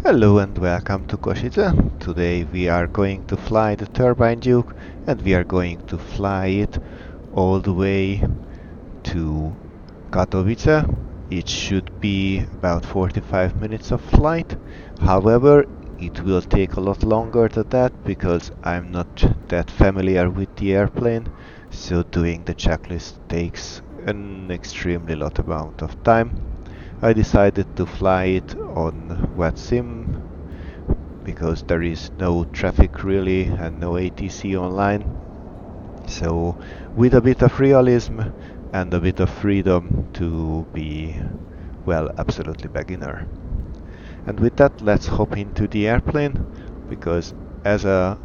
Hello and welcome to Kosice. Today we are going to fly the Turbine Duke and we are going to fly it all the way to Katowice. It should be about 45 minutes of flight. However, it will take a lot longer than that because I'm not that familiar with the airplane, so doing the checklist takes an extremely lot amount of time. I decided to fly it on vatsim because there is no traffic really and no ATC online. So with a bit of realism and a bit of freedom to be, well, absolutely beginner. And with that, let's hop into the airplane because as a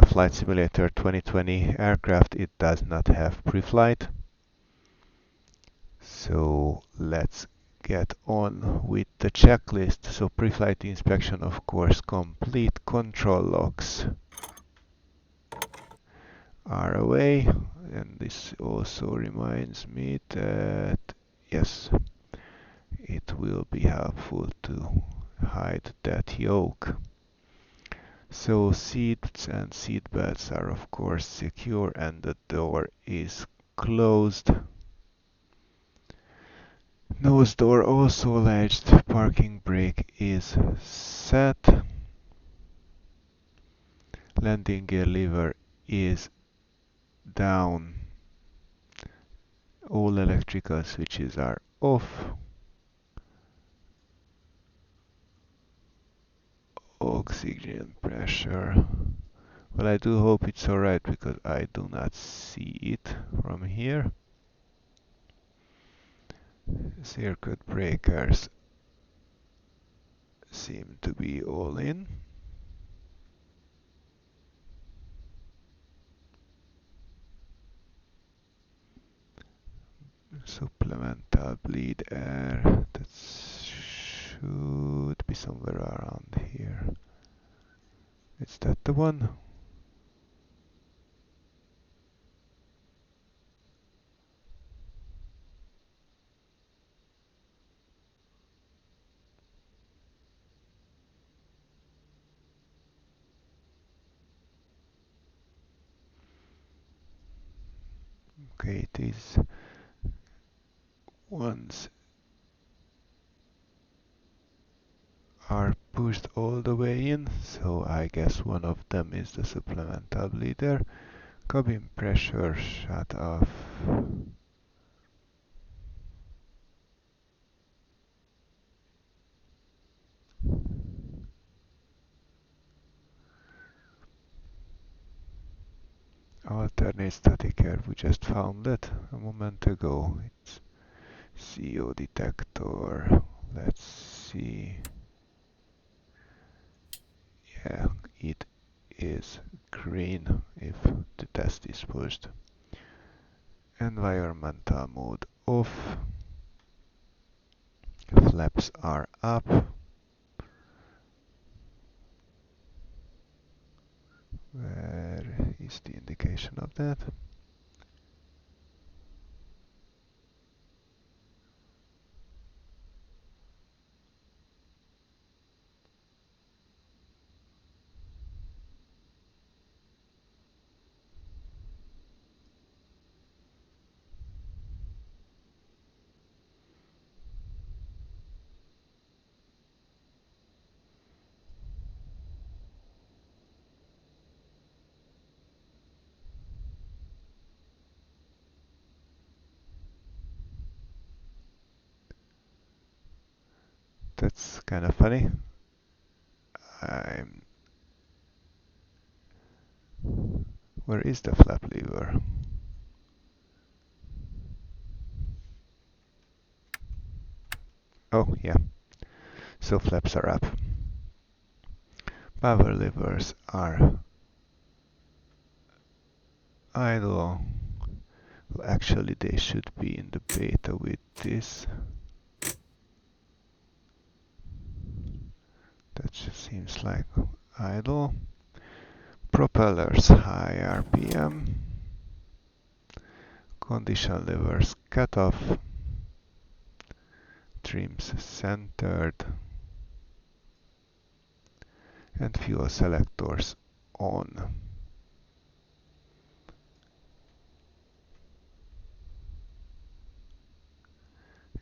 Flight Simulator 2020 aircraft, it does not have pre-flight. So let's get on with the checklist. So pre-flight inspection, of course, complete. Control logs are away. And this also reminds me that, yes, it will be helpful to hide that yoke. So seats and seat belts are of course secure and the door is closed. Nose door also latched. Parking brake is set. Landing gear lever is down. All electrical switches are off. Oxygen pressure. Well, I do hope it's alright because I do not see it from here. Circuit breakers seem to be all in. Supplemental bleed air. That should be somewhere around here. Is that the one? Okay, these ones are pushed all the way in, so I guess one of them is the supplemental bleeder. Cabin pressure shut off. Alternate static air, we just found it a moment ago. It's CO detector. Let's see. Yeah, it is green if the test is pushed. Environmental mode off. Flaps are up. Where is the indication of that? That's kind of funny. I'm... Where is the flap lever? Oh, yeah. So flaps are up. Power levers are idle. Well, actually, they should be in the beta with this. That just seems like idle. Propellers high RPM. Condition levers cut off. Trims centered. and fuel selectors on.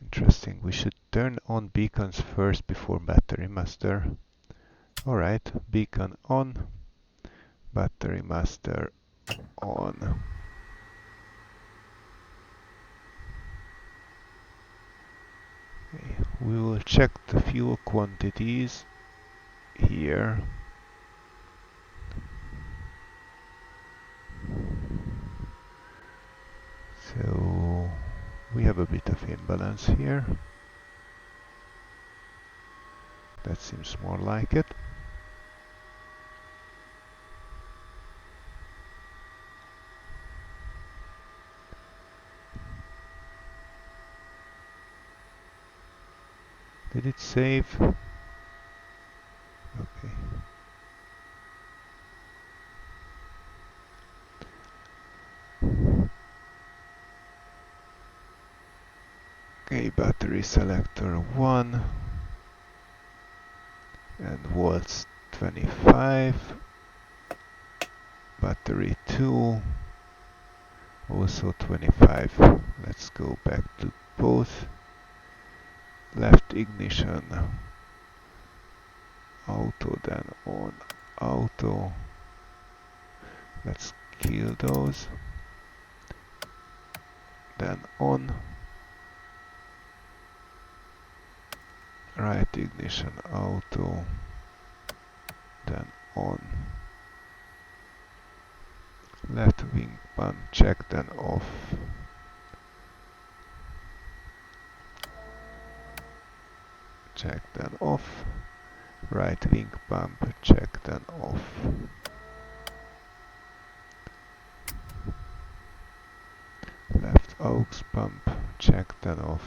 Interesting, we should turn on beacons first before battery master. Alright, beacon on, battery master on. Okay, we will check the fuel quantities here. So we have a bit of imbalance here. That seems more like it. Did it save? Okay. Okay, battery selector 1 and volts 25. Battery 2 also 25. Let's go back to both. Left ignition auto, then on auto. Let's kill those. Then on. Right ignition auto, then on. Left wing pump check, then off. Check, then off. Right wing pump check, then off. Left aux pump check, then off.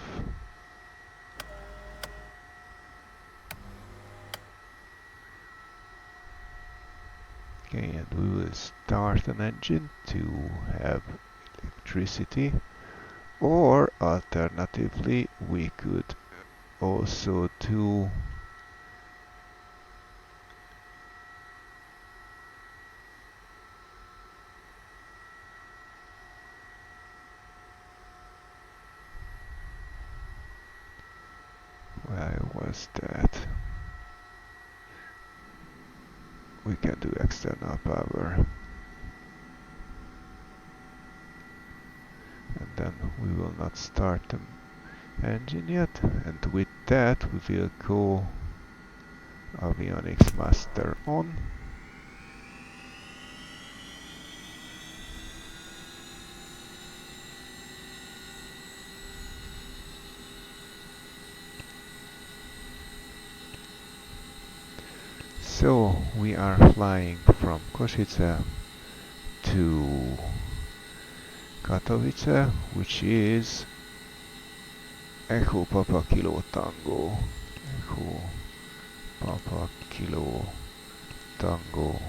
Okay, and we will start an engine to have electricity, or alternatively we could also do where was that? We can do external power, and then we will not start the engine yet, and with that we will go avionics master on. So we are flying from Kosice to Katowice, which is Echo Papa Kilo Tango. Echo Papa Kilo Tango.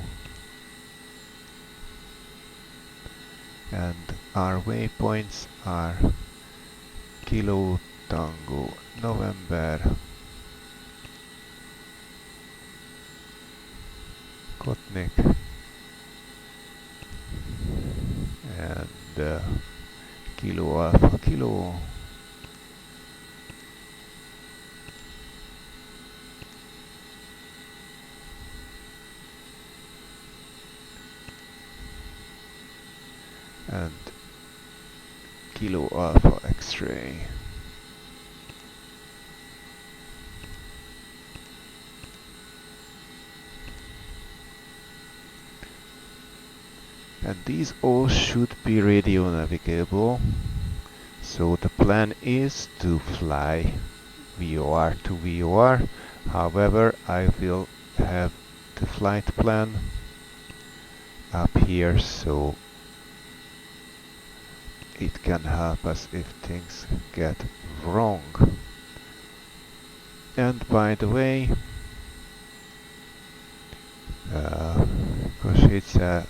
And our waypoints are Kilo Tango November, Kotnik, and Kilo Alpha Kilo, and Kilo Alpha X-ray. And these all should be radio navigable. So the plan is to fly VOR to VOR. However, I will have the flight plan up here, so it can help us if things get wrong. And by the way, Kosice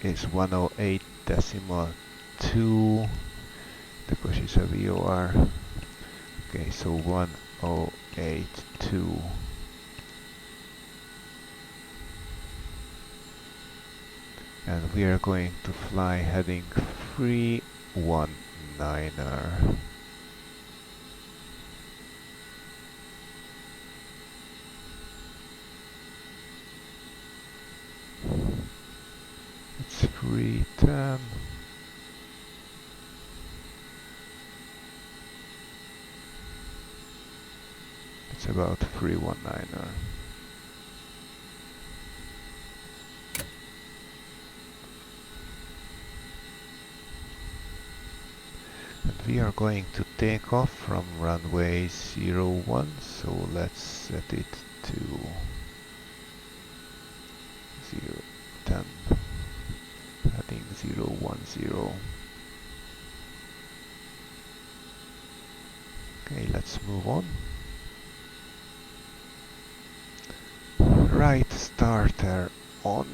is 108.2, the Kosice VOR. Okay, so 1082. and we are going to fly heading 319er. It's 310. It's about 319er. And we are going to take off from runway 01, so let's set it to 010, heading 010. Okay, let's move on. Right starter on.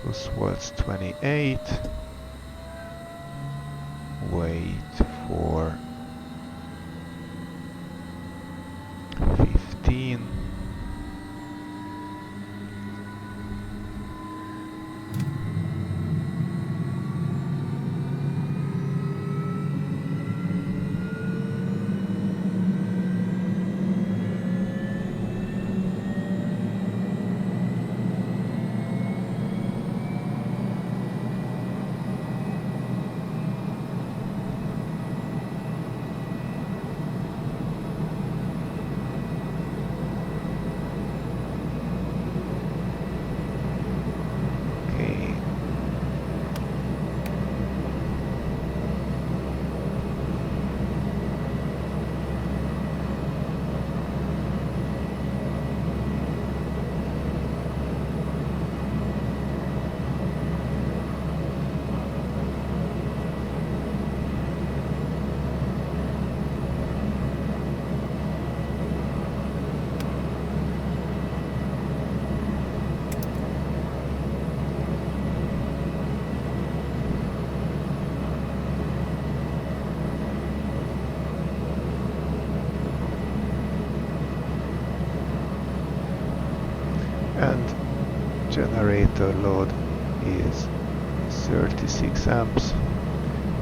This was 28. Wait for 15. And generator load is 36 amps,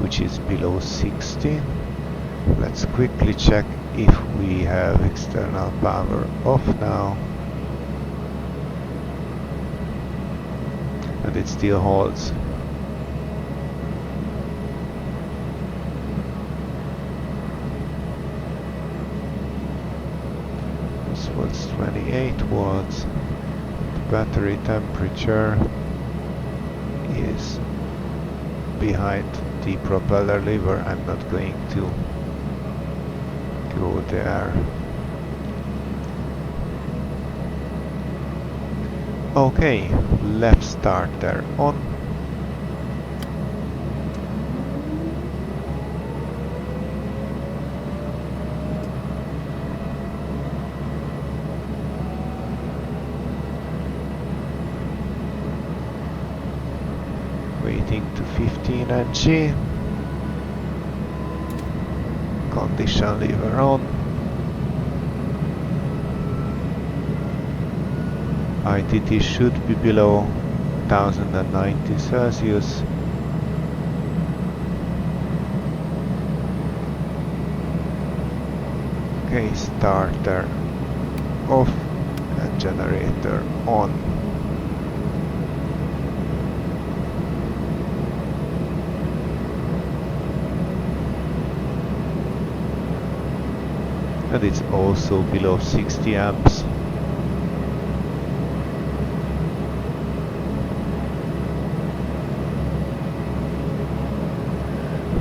which is below 60. Let's quickly check if we have external power off now, and it still holds. This was 28 watts. Battery temperature is behind the propeller lever. I'm not going to go there. Okay, left starter on. Waiting to 15 NG. Condition lever on. ITT should be below 1090 Celsius. Okay, starter off and generator on. And it's also below 60 amps.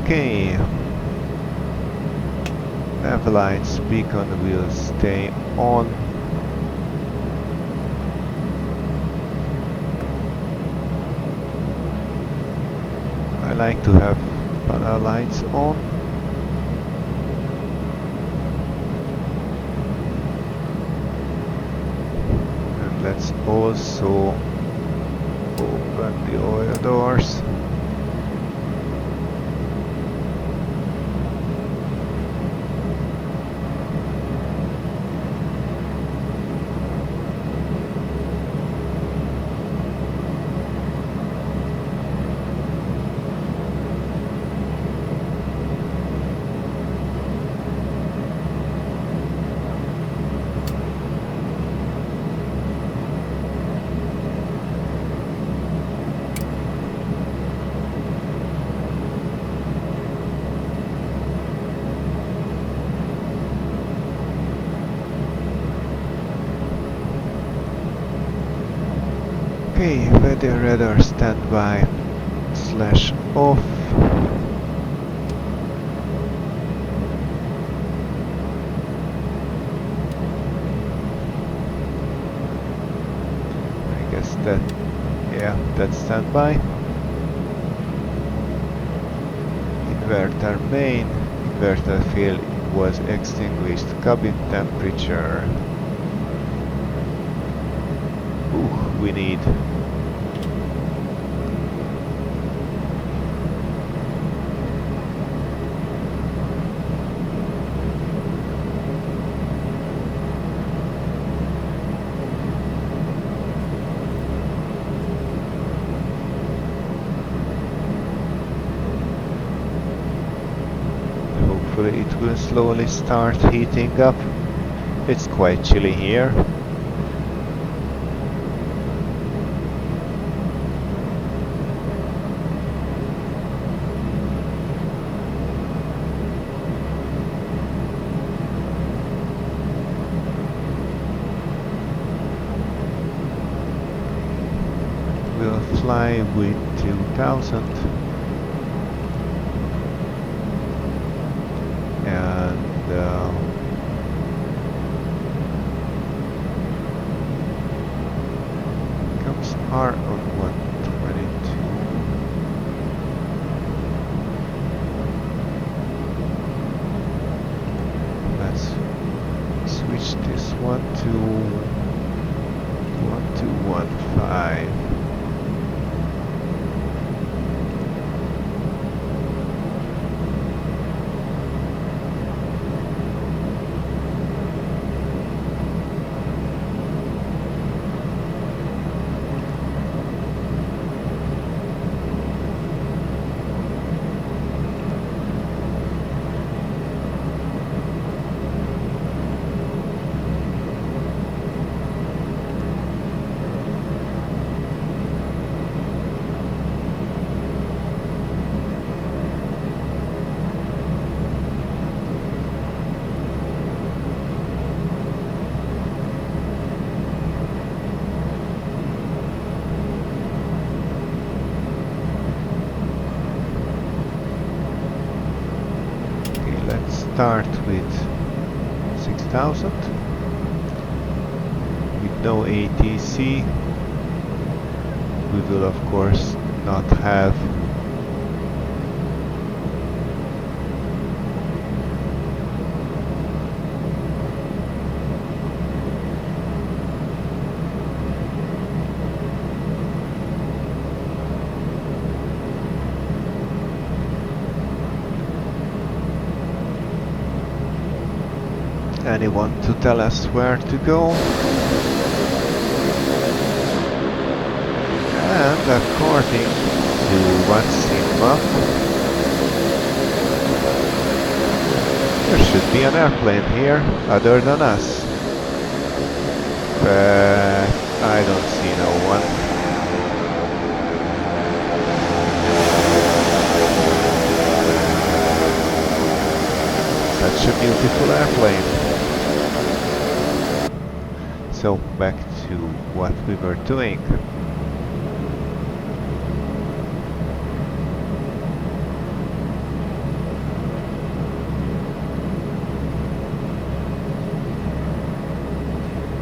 Okay, nav lights beacon will stay on. I like to have panel lights on. And let's also Open the oil doors. Okay, weather radar standby / off. I guess that, yeah, that's standby. Inverter main, inverter field was extinguished. Cabin temperature. Ooh, we need hopefully it will slowly start heating up. It's quite chilly here. We'll fly with 2000 and comes R on 122. Let's switch this one to 1215. Let's start with 6000 with no ATC. We will of course not have anyone to tell us where to go. And according to vatsim map, there should be an airplane here other than us. But I don't see no one. Such a beautiful airplane. So back to what we were doing.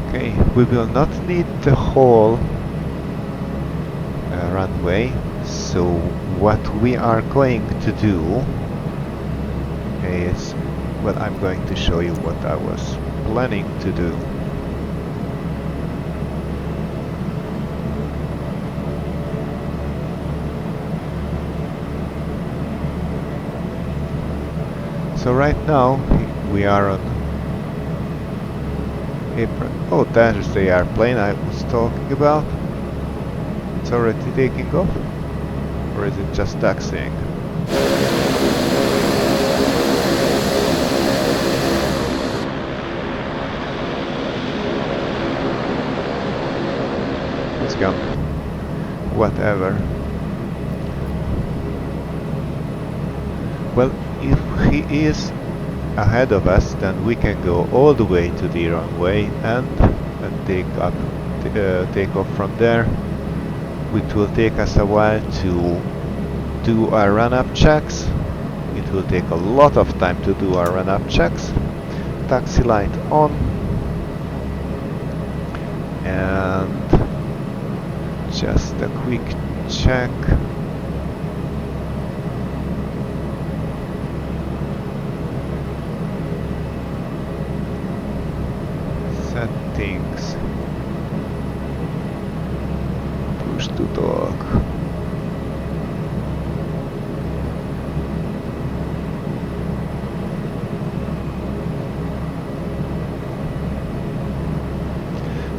Okay, we will not need the whole runway, so what we are going to do is, well, I'm going to show you what I was planning to do. So right now we are on April. Oh, there's the airplane I was talking about. It's already taking off, or is it just taxiing? It's gone. Whatever. Well, if he is ahead of us, then we can go all the way to the runway and take off from there. It will take us a while to do our run-up checks. It will take a lot of time to do our run-up checks. Taxi light on, and just a quick check. Settings. Push to talk.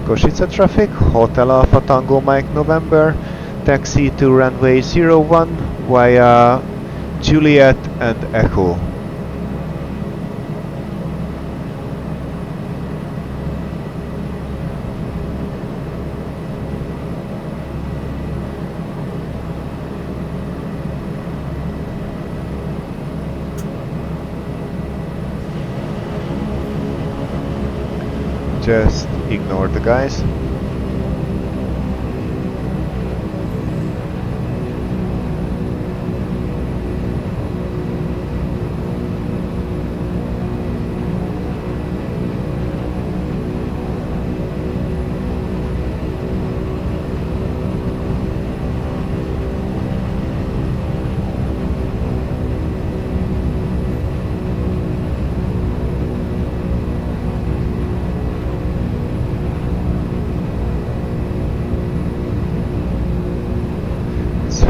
Kosice traffic, Hotel Alpha Tango Mike November, taxi to runway 01 via Juliet and Echo. Just ignore the guys.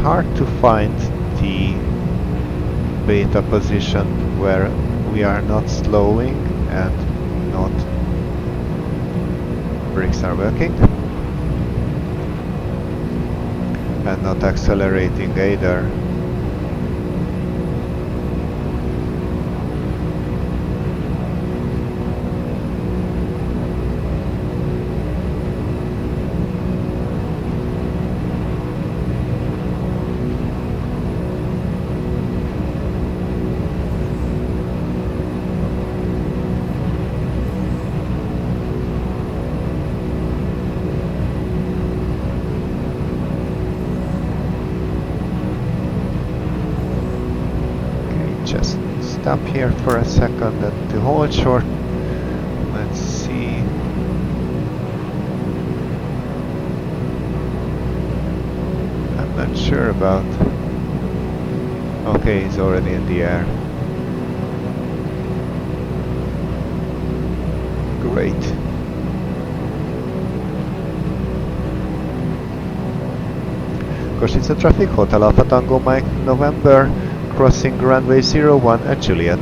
Hard to find the beta position where we are not slowing and not brakes are working and not accelerating either. Just stop here for a second and to hold short. Let's see. I'm not sure about. Okay, he's already in the air. Great. Kosice traffic, Hotel Alpha Tango Mike November, crossing runway 01 at Juliet.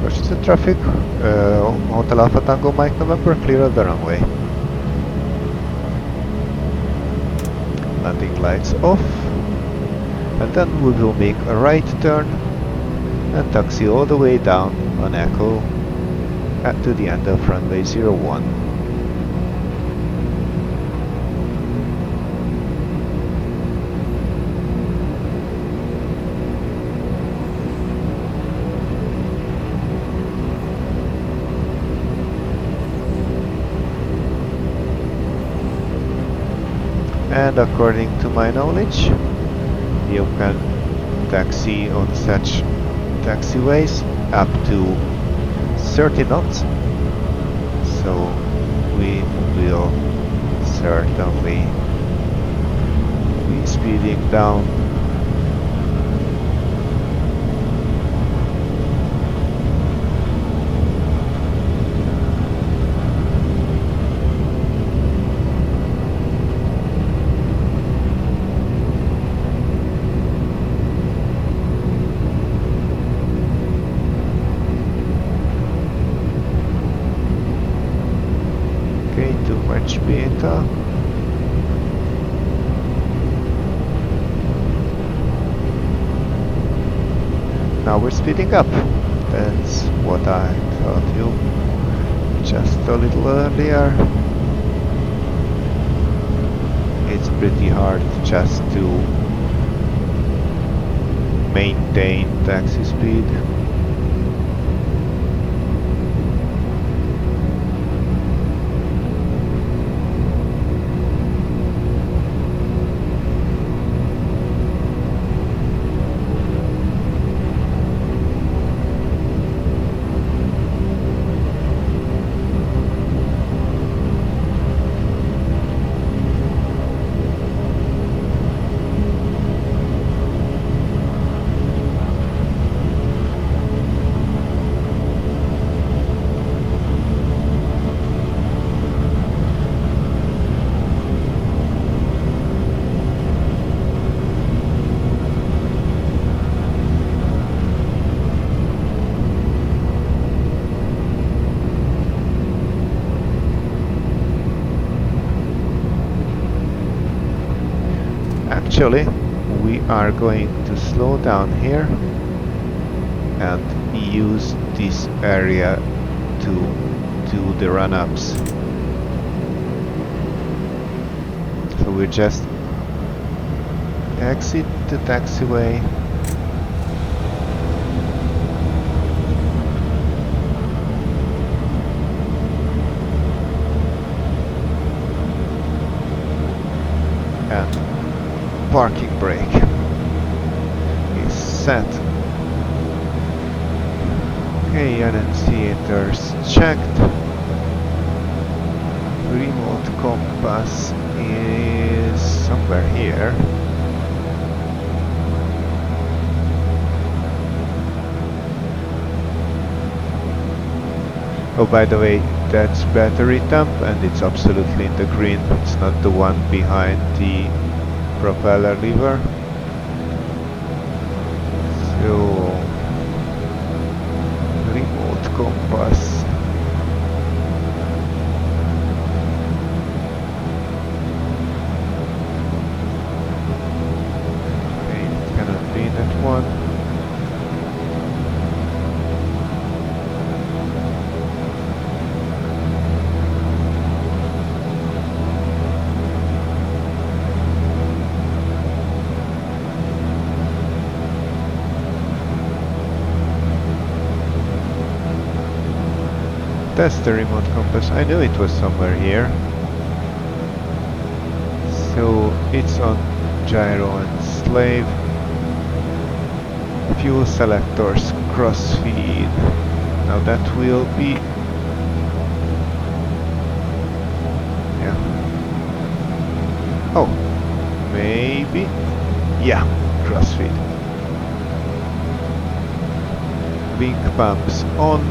Kosice traffic, Hotel Alpha Tango Mike November, clear of the runway. Landing lights off, and then we will make a right turn and taxi all the way down on Echo to the end of runway 01. And according to my knowledge, you can taxi on such taxiways up to 30 knots. So we will certainly be speeding down. Okay, too much beta. Now we're speeding up. That's what I told you just a little earlier. It's pretty hard just to maintain taxi speed. Actually, we are going to slow down here and use this area to do the run-ups. So we just exit the taxiway. And parking brake is set. Okay, annunciators checked. Remote compass is somewhere here. Oh, by the way, that's battery temp and it's absolutely in the green. It's not the one behind the propeller lever. So remote compass. Okay, it cannot be that one. That's the remote compass. I knew it was somewhere here. So it's on gyro and slave. Fuel selectors, crossfeed. Now that will be... yeah. Oh, maybe... yeah, crossfeed. Wing pumps on.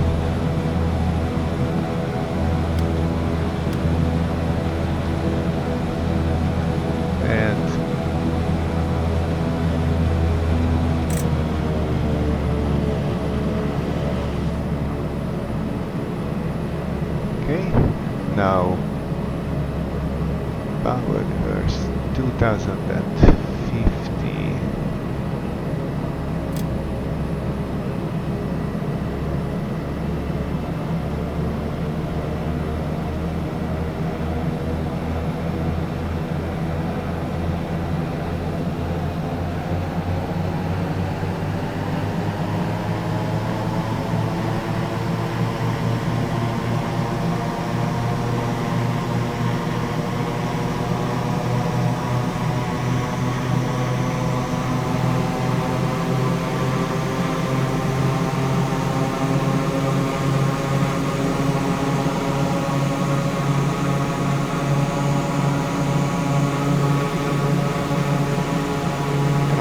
Now, power reverse 2050.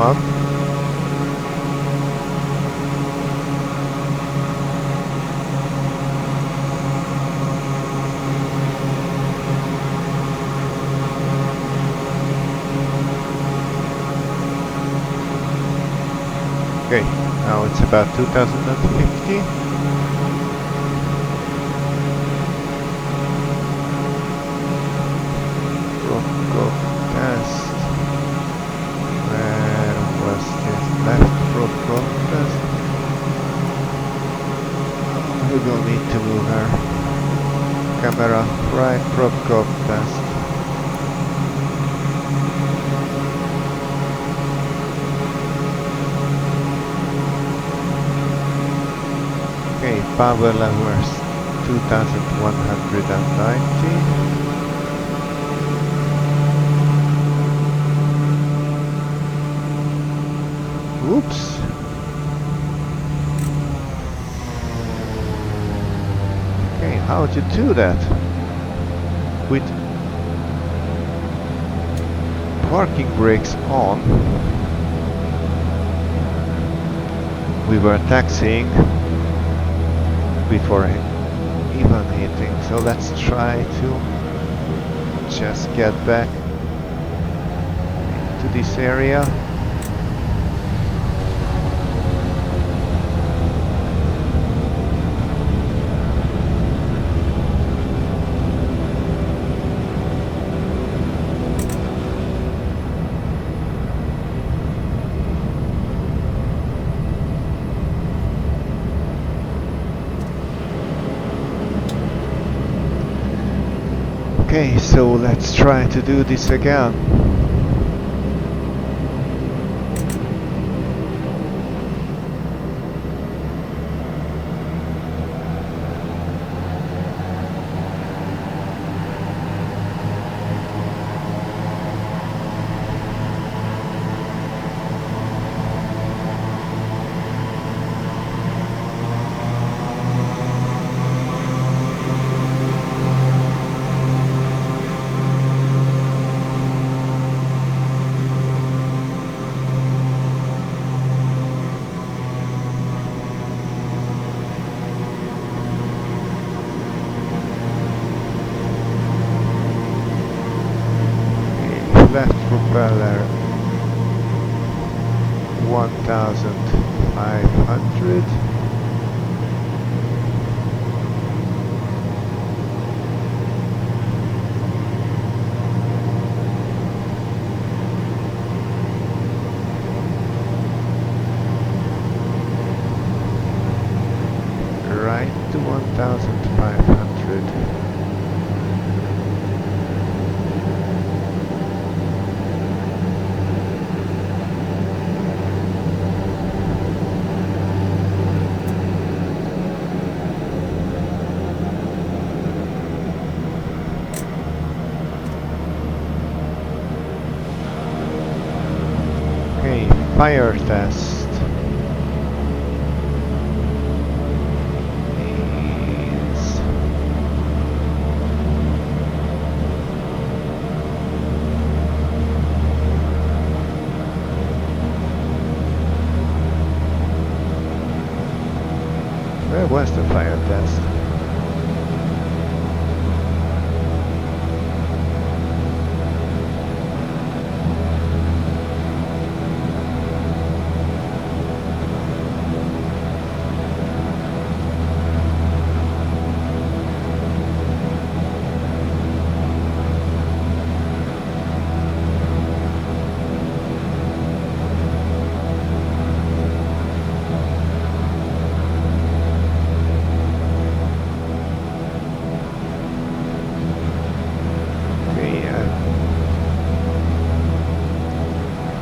on. Okay, now it's about 2050. Prop test. Where was this left prop test? We will need to move her. Camera right prop test. Okay, power levels 2190. Oops. Okay, how to do that? With parking brakes on, we were taxiing before even hitting. So let's try to just get back to this area. Okay, so let's try to do this again. Left propeller 1500. Right to 1500. Fire test is where was the fire test?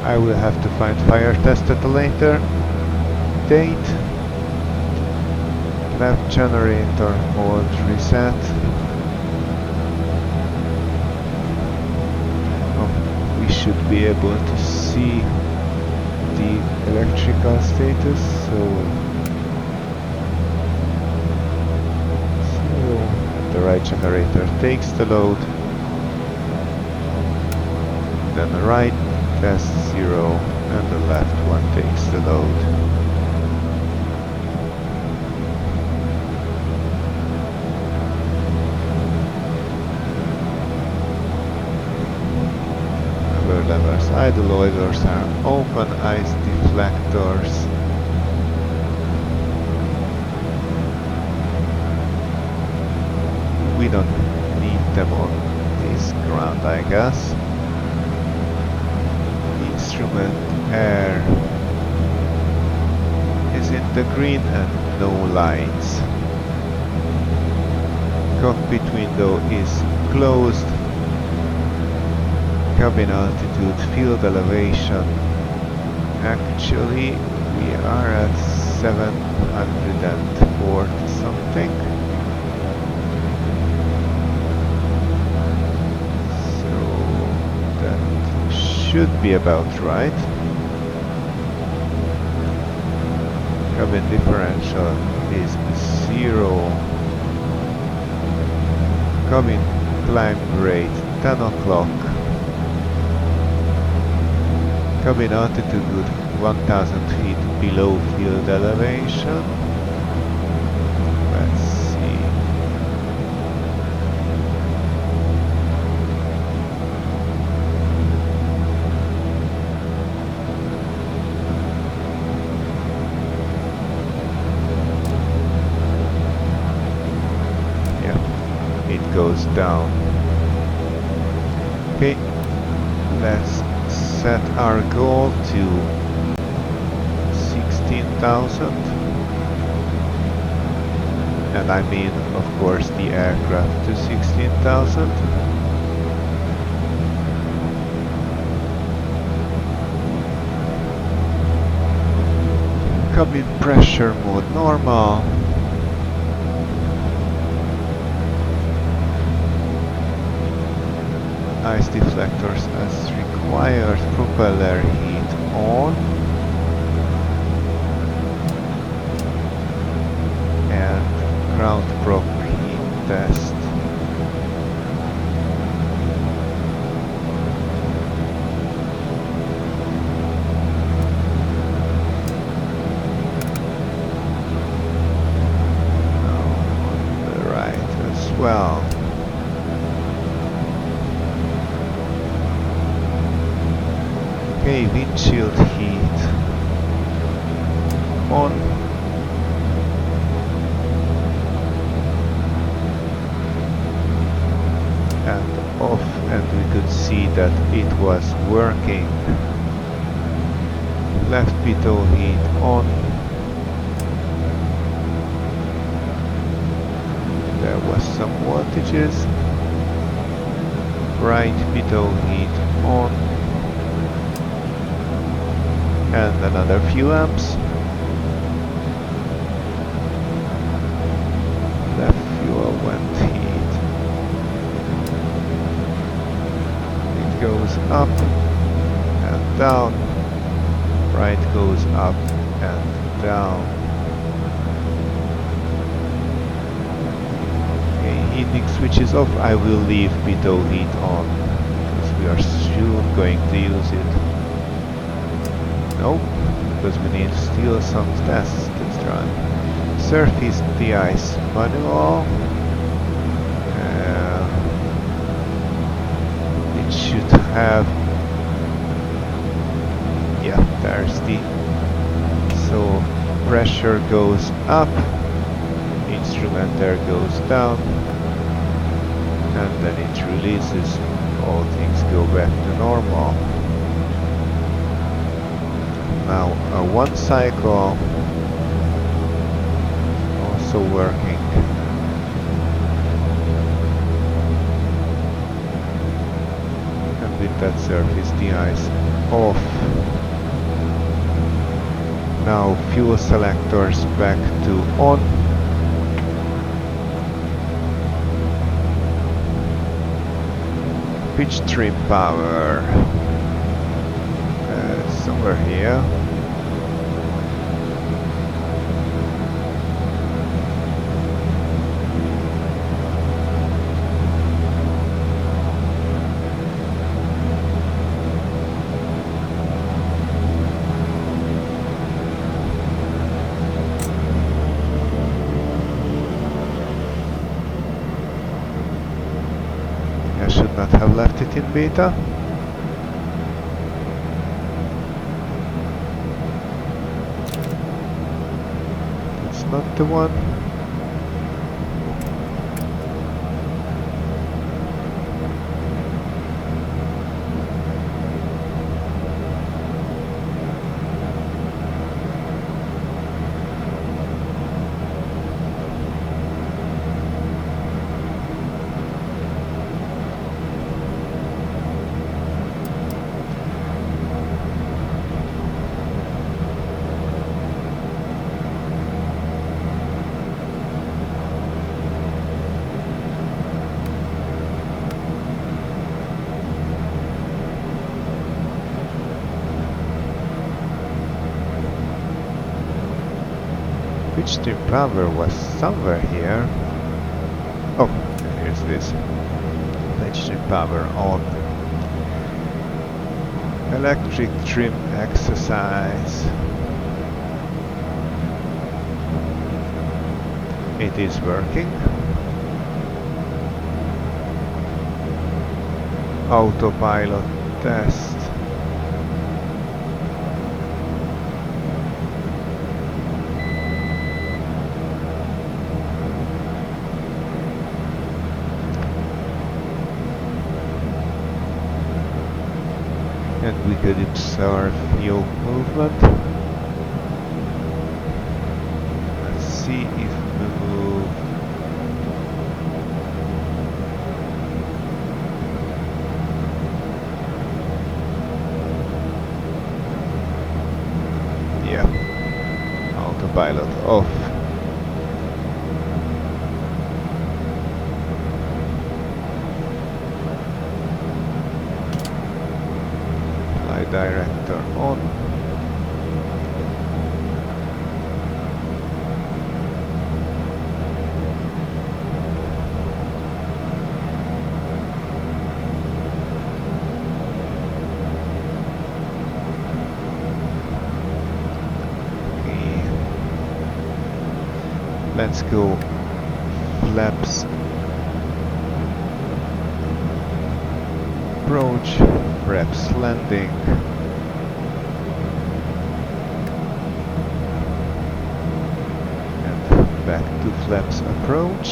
I will have to find fire test at a later date. Left generator mode reset. Oh, we should be able to see the electrical status. So the right generator takes the load. Then the right test 0. And the left one takes the load. Power levers, idle oilers are open, ice deflectors. We don't need them on this ground, I guess. Instrument air is in the green and no lights. Cockpit window is closed. Cabin altitude, field elevation. Actually, we are at 740 something. So that should be about right. Cabin differential is 0. Cabin climb rate 10 o'clock. Cabin altitude 1000 feet below field elevation. Let's see. Yeah, it goes down. Okay, let's set our goal to 16,000, and I mean, of course, the aircraft to 16,000. Cabin pressure mode normal. Ice deflectors as required, propeller heat on, and ground prop heat test. Now on the right as well. Okay, windshield heat on. And off, and we could see that it was working. Left pitot heat on. There was some voltages. Right pitot heat on. And another few amps. Left fuel went heat. It goes up and down. Right goes up and down. Okay, heating switch is off. I will leave pitot heat on because we are soon going to use it. Nope, because we need still some tests to run. Surface de-ice manual. It should have. Yeah, there's the. So pressure goes up, instrument air goes down, and then it releases. All things go back to normal. Now one cycle also working. And with that surface de-ice off. Now fuel selectors back to on. Pitch trim power. Somewhere here. have left it in beta. It's not the one. Which trim power was somewhere here? Oh, here's this. Let's trim power on. Electric trim exercise. It is working. Autopilot test. And we could observe yoke movement. Let's see if we move. Yeah, autopilot off. Director on. Okay. Let's go flaps approach, flaps landing. Back to flaps approach.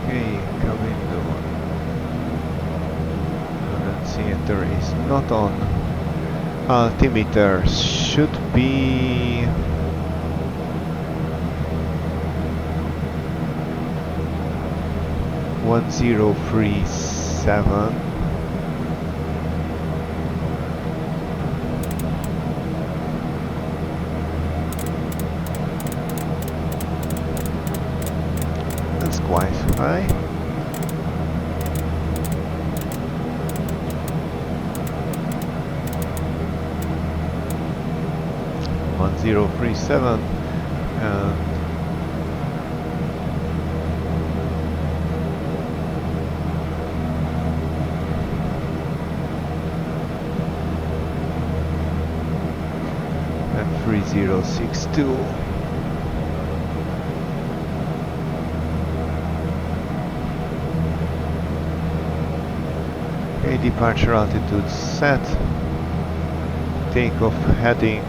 Okay, window. Theater is not on. Altimeter should be 1037. That's quite high. One 1037 and and 3062. Okay, departure altitude set. Takeoff heading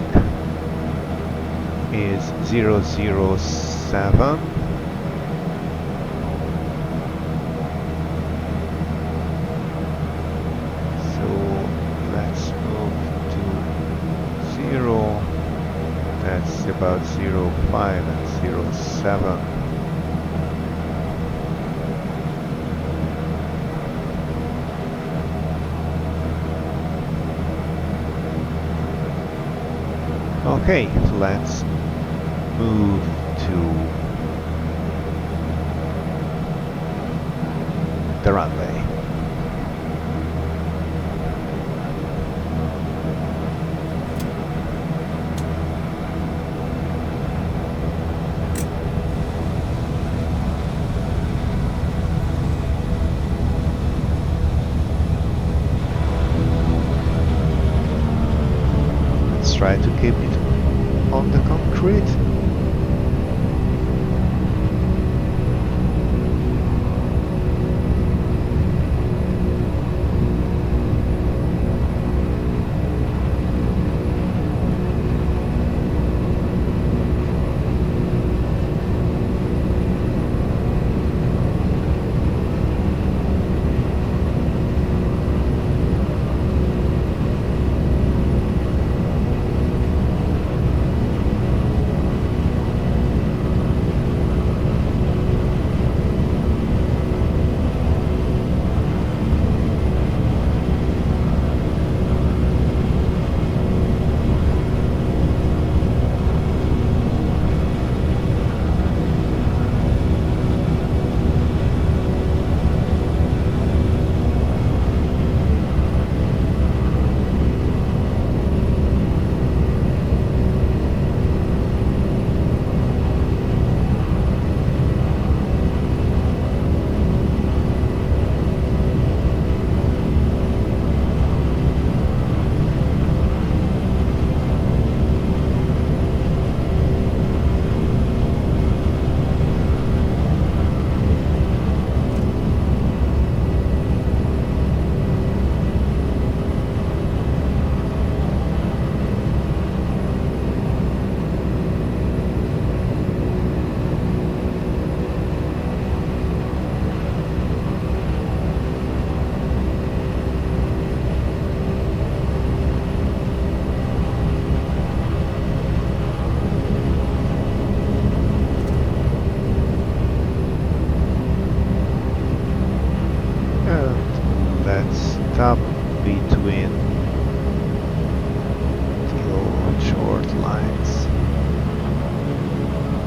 is 007. So let's move to 0. That's about 05 and 07. Okay, let's move to the runway. Let's try to keep it on the concrete.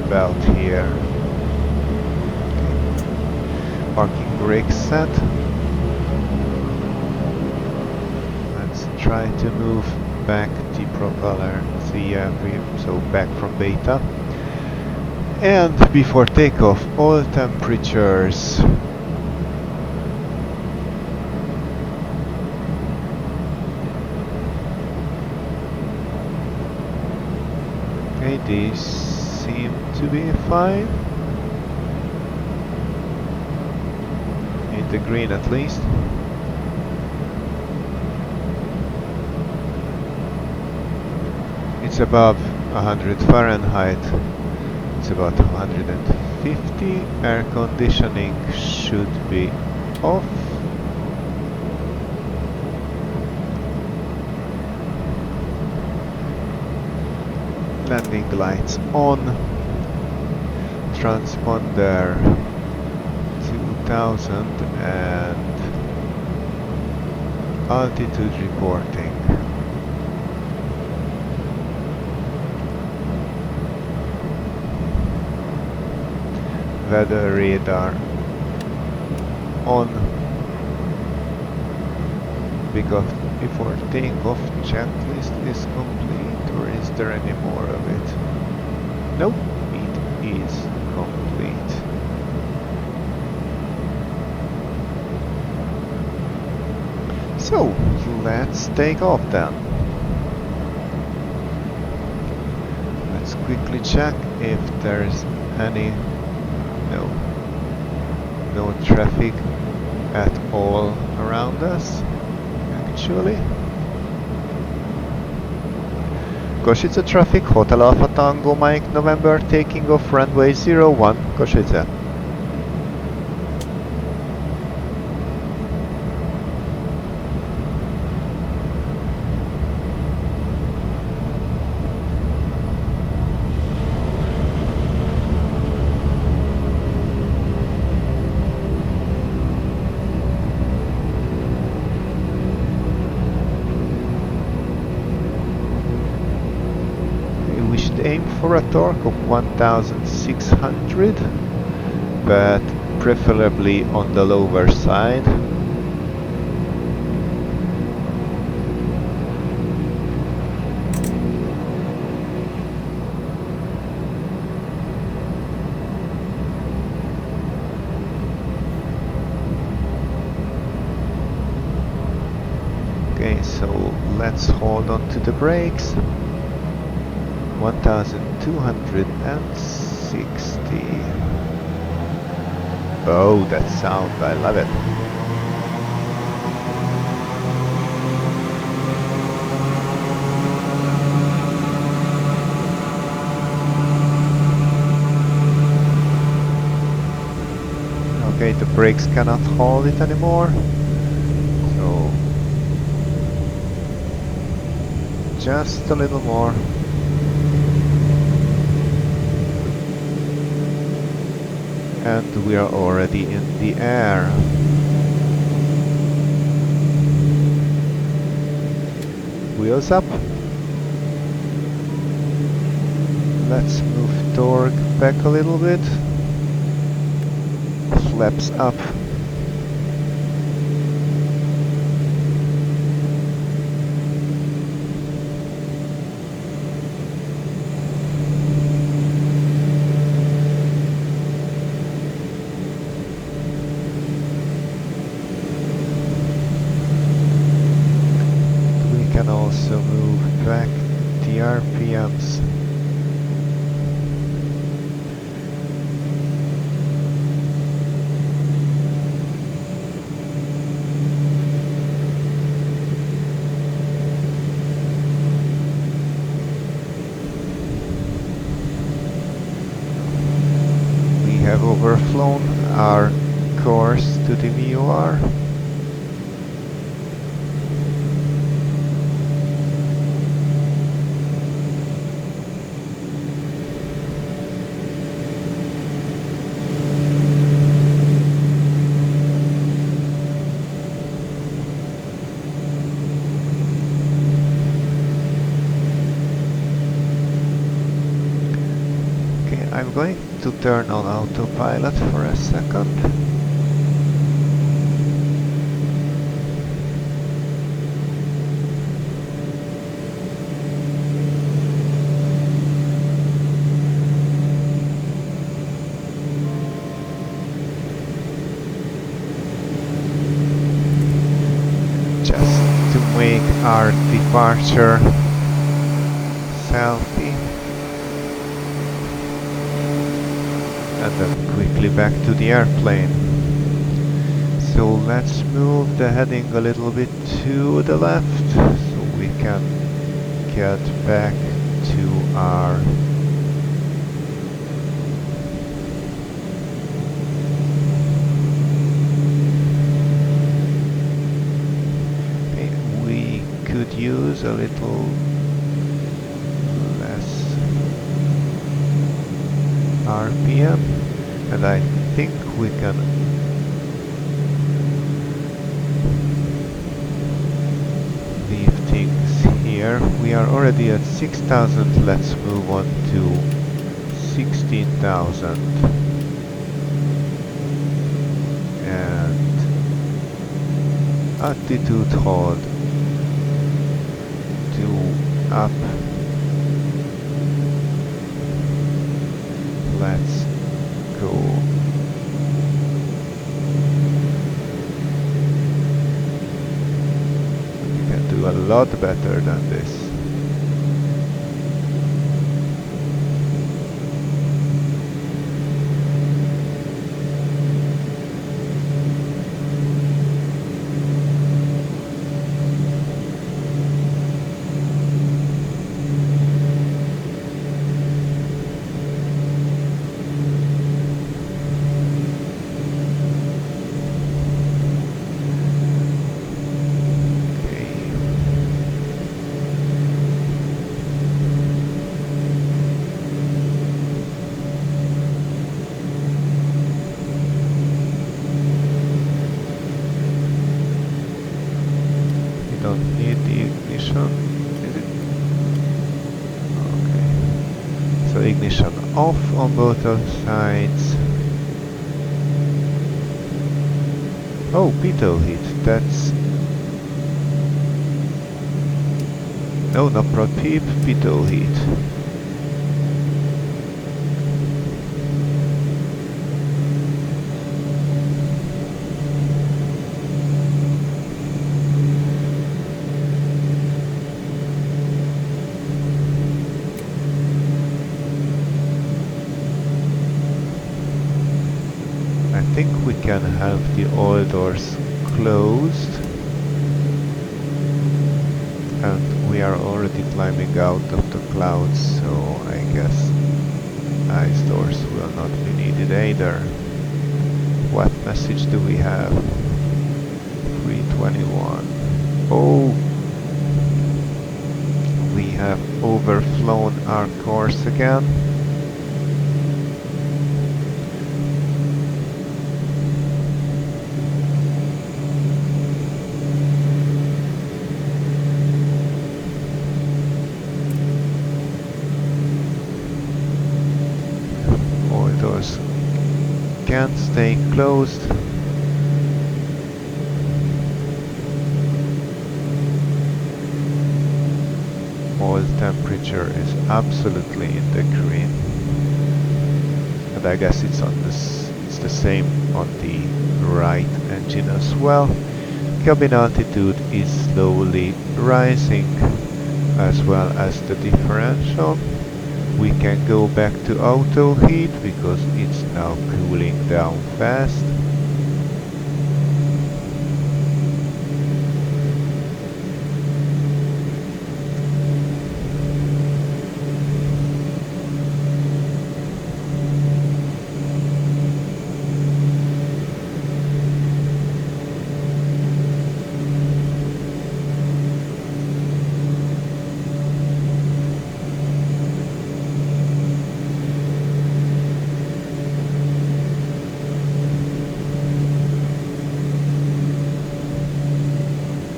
belt here. Okay. Parking brake set. Let's try to move back the propeller, so back from beta. And before takeoff, all temperatures. Okay, these seem to be fine. In the green at least. It's above 100 Fahrenheit. It's about 150. Air conditioning should be off. Landing lights on. Transponder 2000 and altitude reporting. Weather radar on. Before takeoff, checklist is complete, or is there any more of it? Nope, it is complete. So, let's take off then. Let's quickly check if there's any no traffic at all around us, actually. Kosice traffic, Hotel Alpha Tango Mike November, taking off runway 01, Kosice. Aim for a torque of 1600, but preferably on the lower side. Okay, so let's hold on to the brakes. 1260. Oh, that sound, I love it. Okay, the brakes cannot hold it anymore. So, just a little more. And we are already in the air. Wheels up. Let's move torque back a little bit. Flaps up. Can also move back the RPMs. We have overflown our course to the VOR. Okay, I'm going to turn on autopilot for a second. Just to make our departure selfie. And then quickly back to the airplane. So let's move the heading a little bit to the left so we can get back to our we could use a little less RPM, and I think we can leave things here. We are already at 6,000, let's move on to 16,000. And altitude hold to up. Let's go. We can do a lot better than this. Don't need the ignition, is it? Okay. So ignition off on both sides. Oh, pitot heat. That's no, not prot peep, pitot heat. I think we can have the oil doors closed, and we are already climbing out of the clouds, so I guess ice doors will not be needed either. What message do we have? 321. Oh! We have overflown our course again. Can't stay closed. Oil temperature is absolutely in the green, and I guess it's on this. It's the same on the right engine as well. Cabin altitude is slowly rising, as well as the differential. We can go back to auto heat because it's now cooling down fast.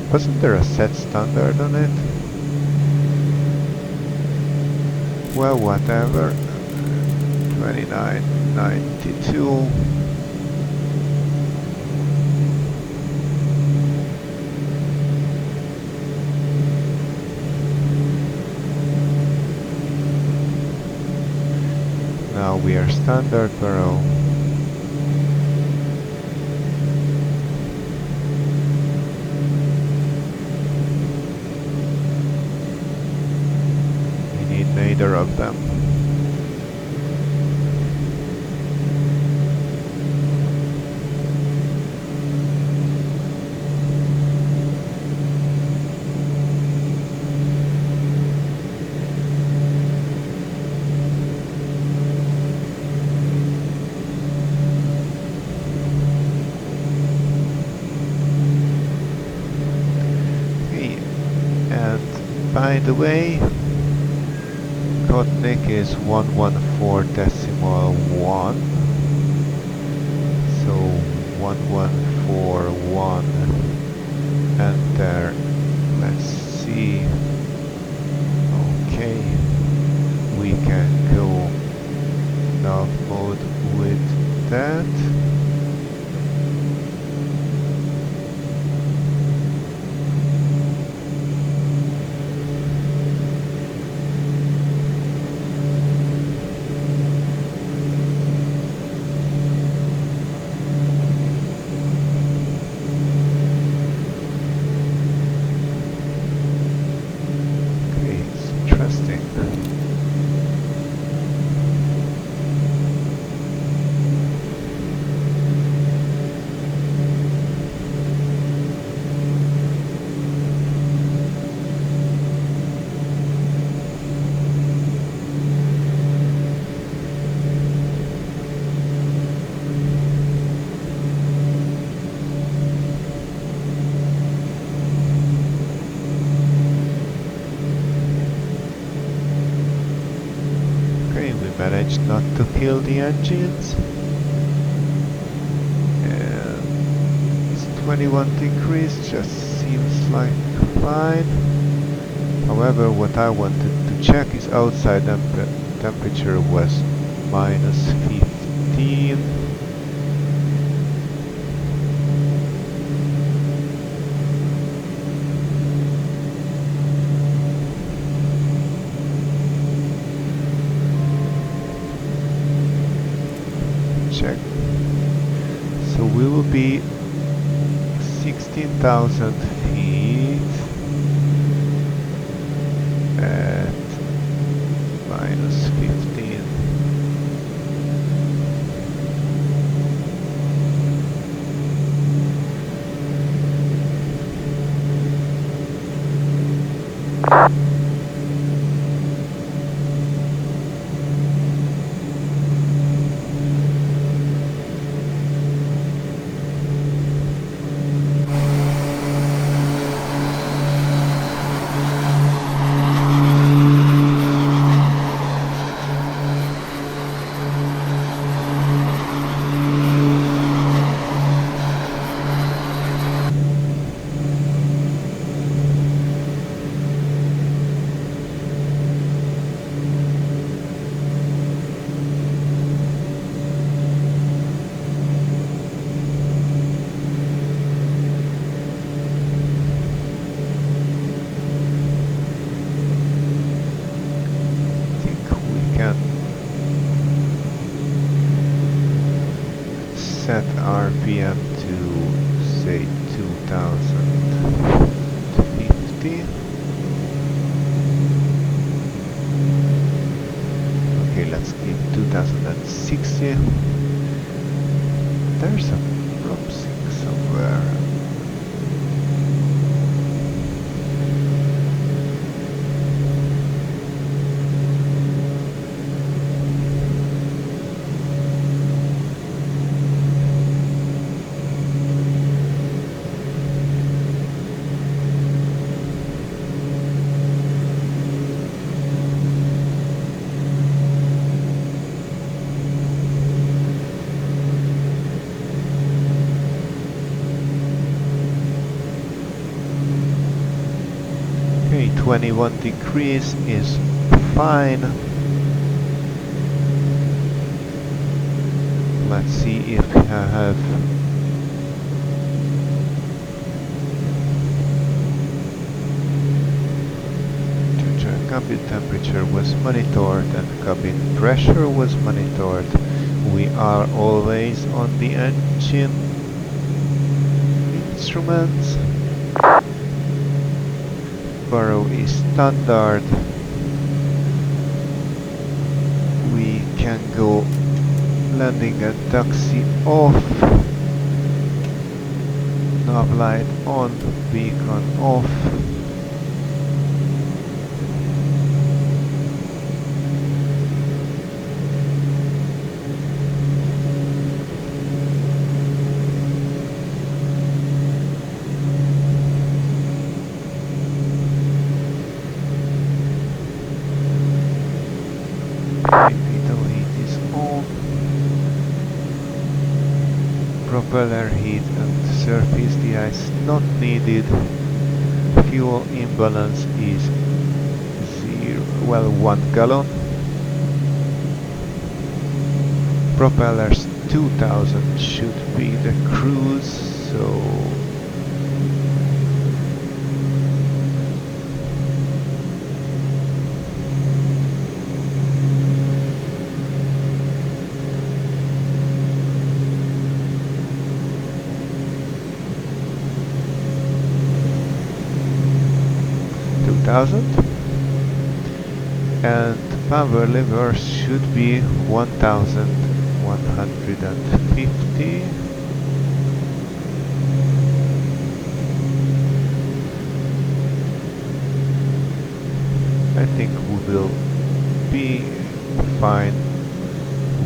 Wasn't there a set standard on it? Well, whatever. 2992. Now we are standard barrel. We need neither of them. By the way, Kotnik is 114.1, so 1141, enter, let's see, okay, we can go nav mode with that. Managed not to kill the engines, and it's 21 degrees, just seems like fine. However, what I wanted to check is outside temperature was -15. Check. So we will be 16,000 feet at -15. Set RPM to say 2050. Okay, let's keep 2060. There's a prop sync somewhere. Okay, 21 degrees is fine. Let's see if I have cabin temperature was monitored and cabin pressure was monitored. We are always on the engine instruments. Burrow is standard. We can go landing and taxi off. Nav light on, beacon off. Propeller heat and surface de-ice not needed. Fuel imbalance is 1 gallon. Propellers 2000 should be the cruise, so and power levers should be 1150. I think we will be fine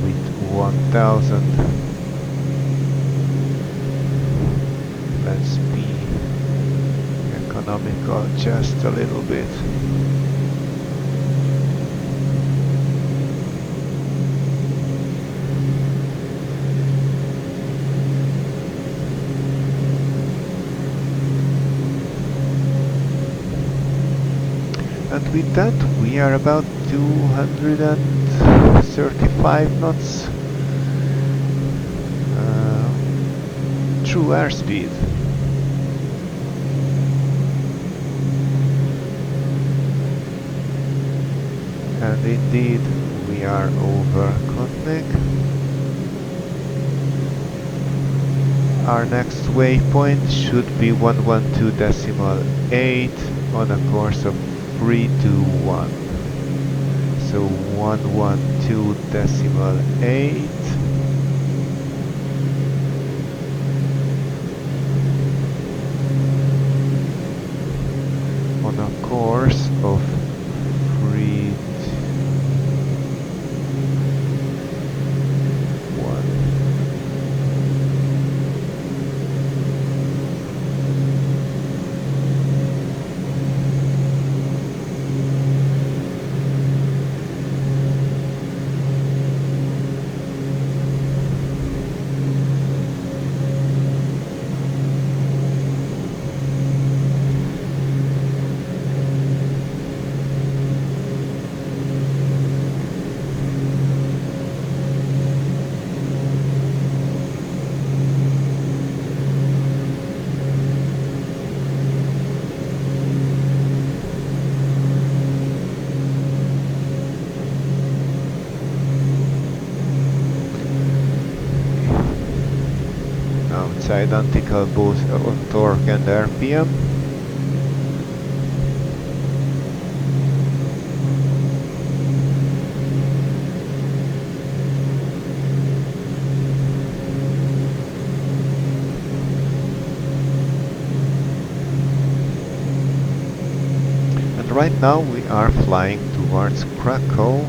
with 1000. Let's be economical just a little bit. And with that we are about 235 knots true airspeed. And indeed we are over Kontnik. Our next waypoint should be 112.8 on a course of 321. So 112.8. On a course of 321. Identical both on torque and RPM. And right now we are flying towards Krakow.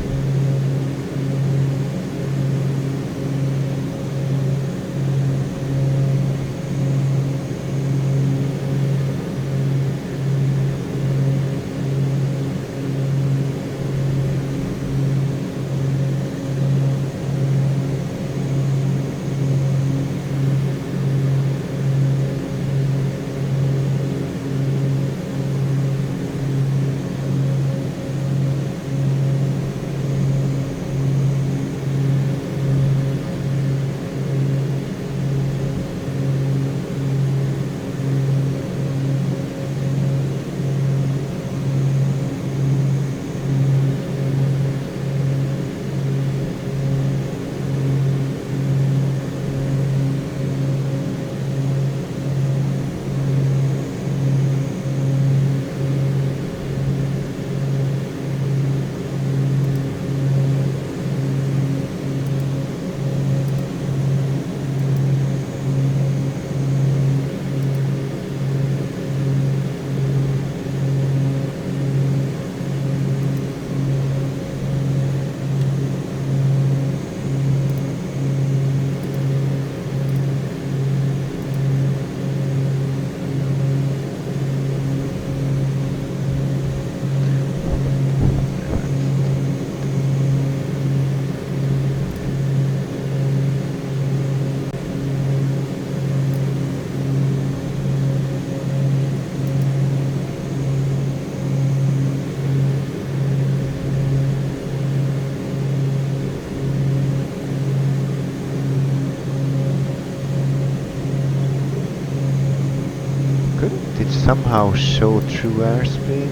somehow show true airspeed.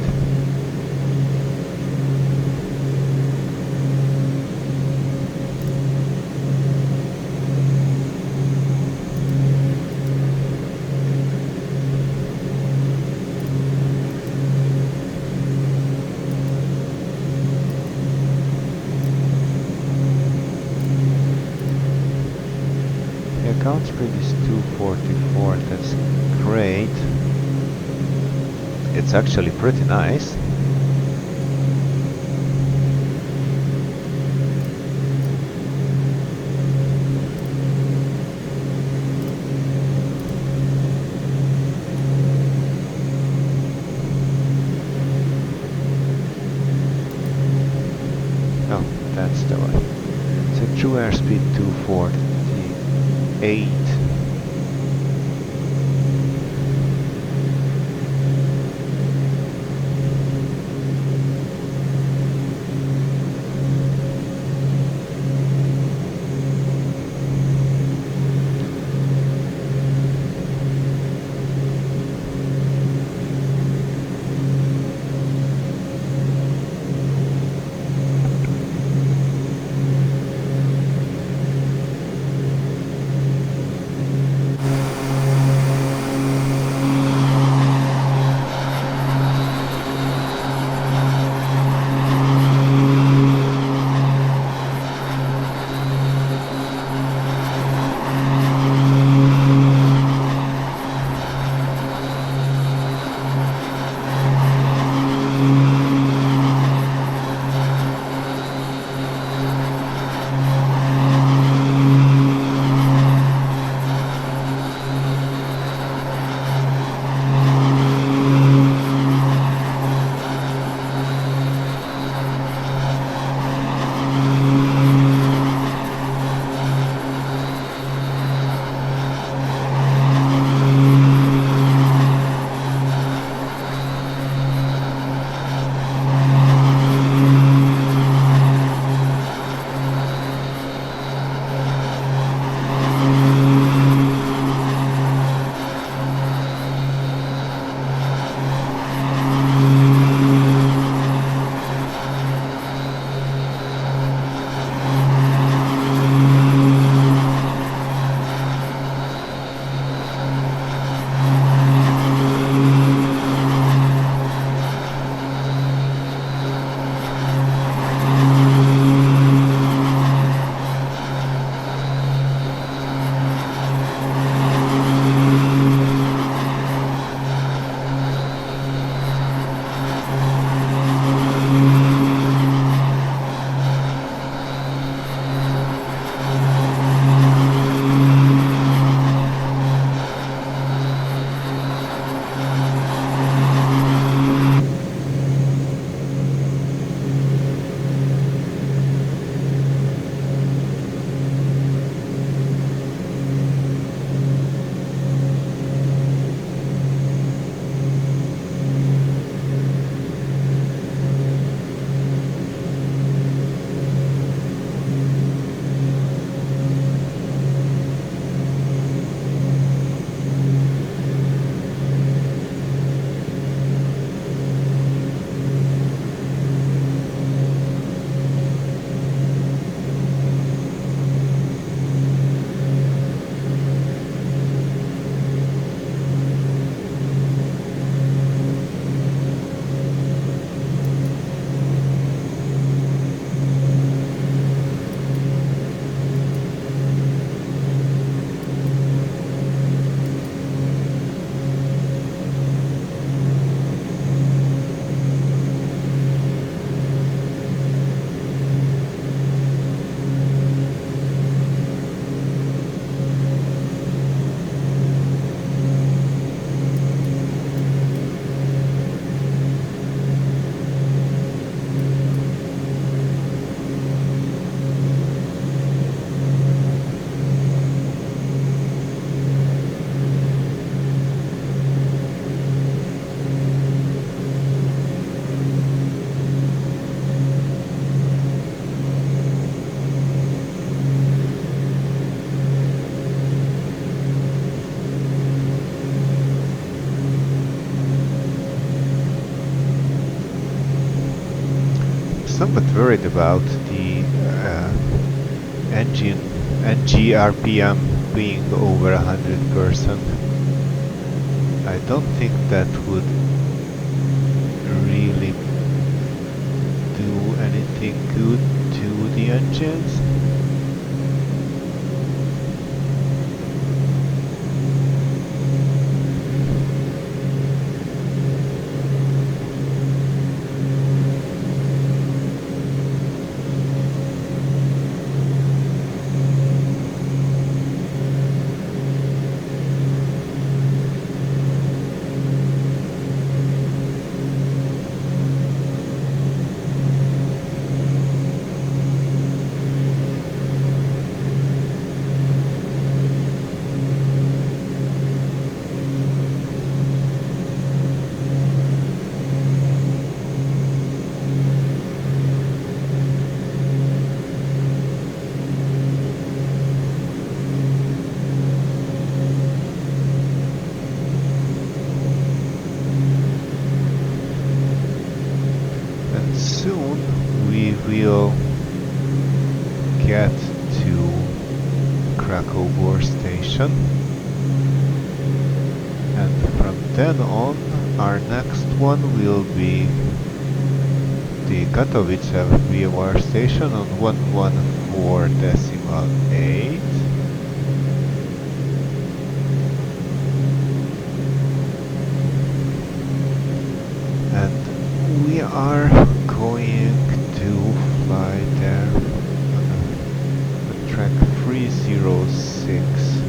Ground speed is 244, that's great. It's actually pretty nice. Oh, that's the one. So true airspeed 248. somewhat worried about the engine NG RPM being over 100%. I don't think that would really do anything good to the engines. Soon we will get to Krakow station, and from then on our next one will be the Katowice VOR station on 114.8. And we are going to fly there on track 306.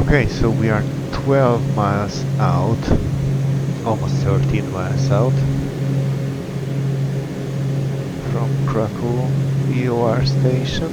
Okay, so we are 12 miles out, almost 13 miles out from Krakow VOR station.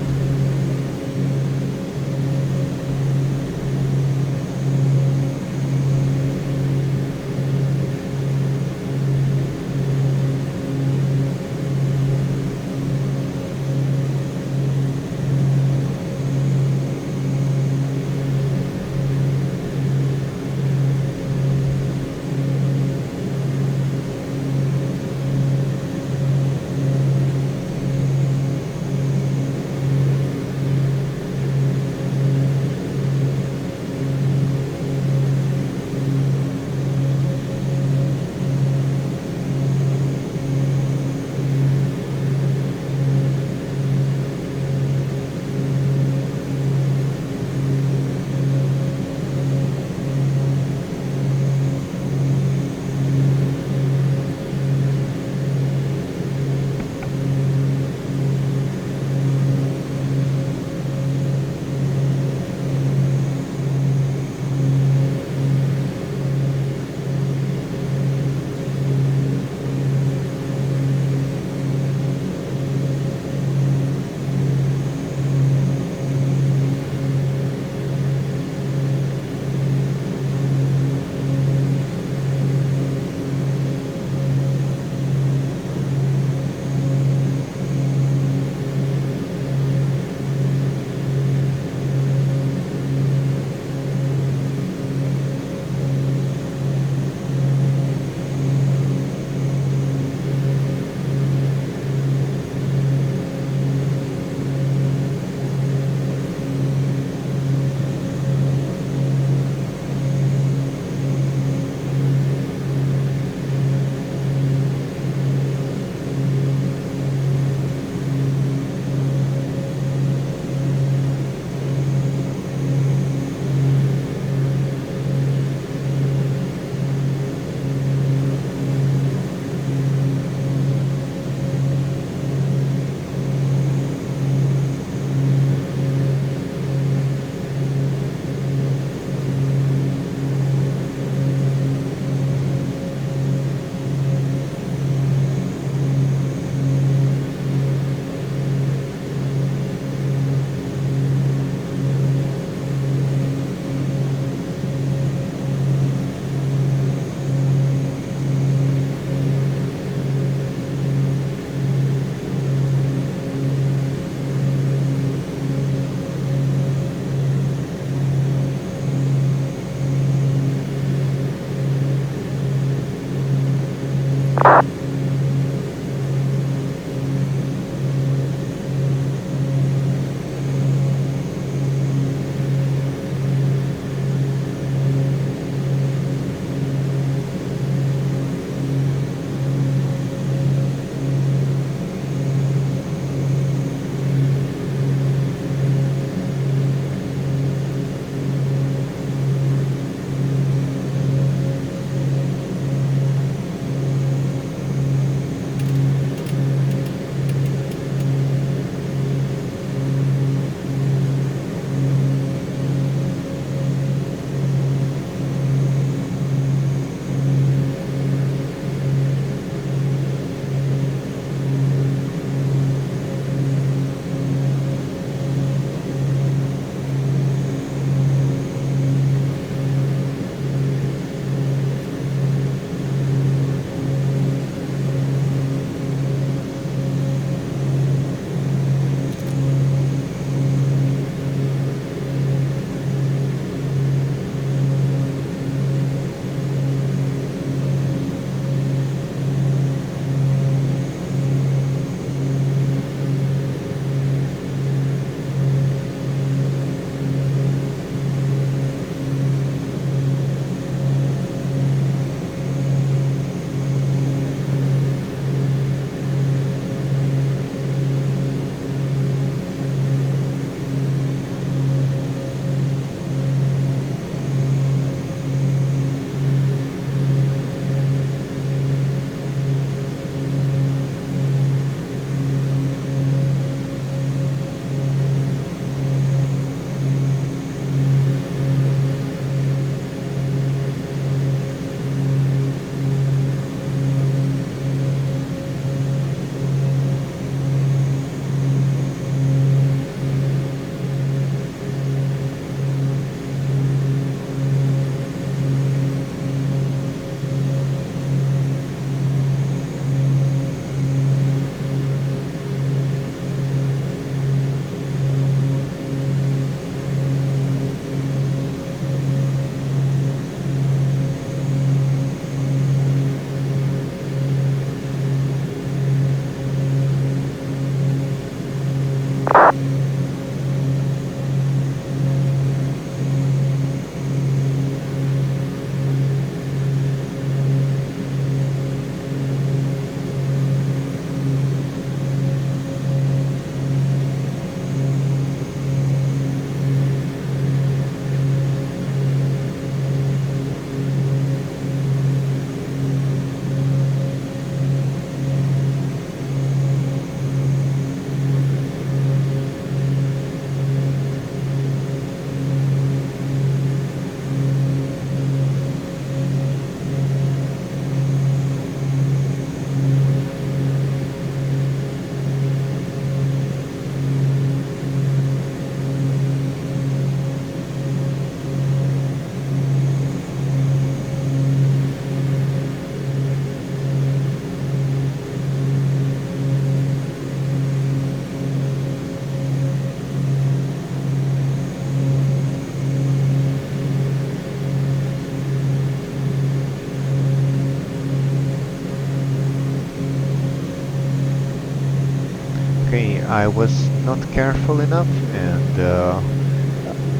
I was not careful enough, and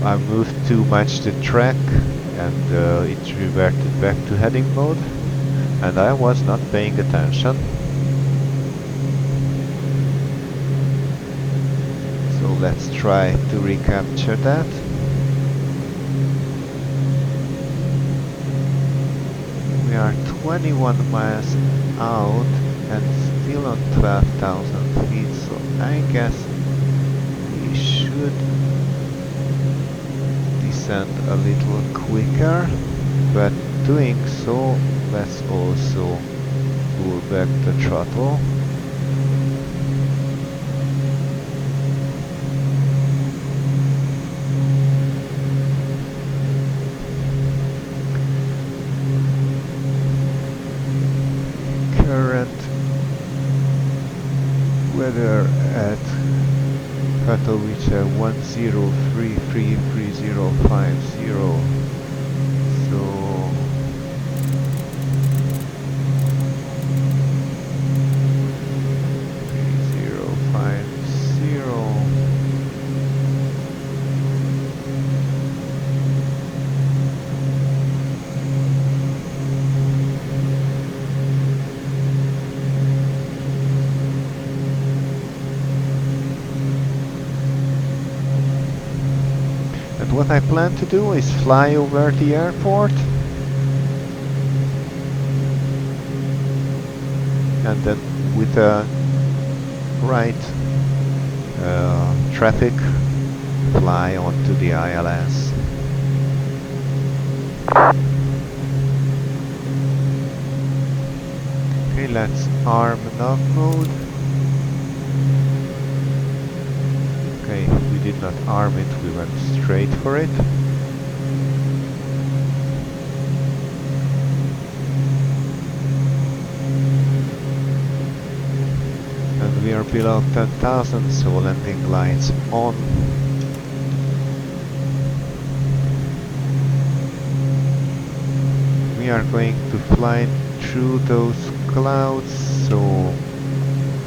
I moved too much the track, and it reverted back to heading mode, and I was not paying attention. So let's try to recapture that. We are 21 miles out and still on 12,000 feet, so I guess we should descend a little quicker, but doing so, let's also pull back the throttle. Current weather at Katowice 10333050, so 3050. And what I plan to do is fly over the airport and then with a right traffic fly onto the ILS. Okay, let's arm nav mode. Okay, we did not arm it, we went straight for it. And we are below 10,000, so landing lights on. We are going to fly through those clouds, so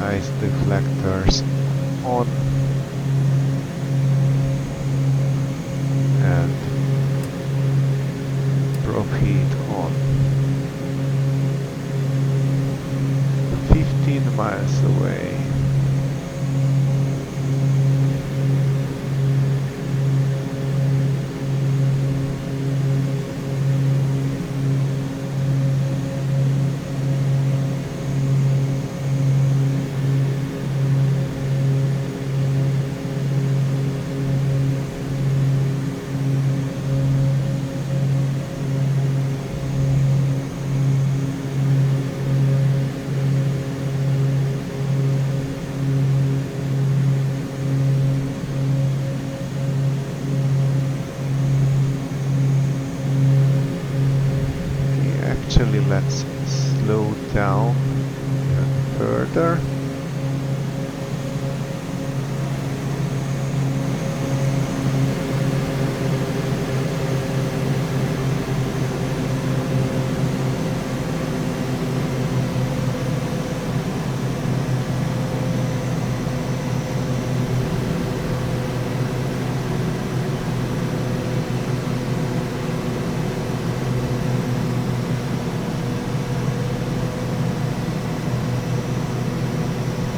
ice deflectors on. And prop heat on. 15 miles away. Actually, let's slow down even further.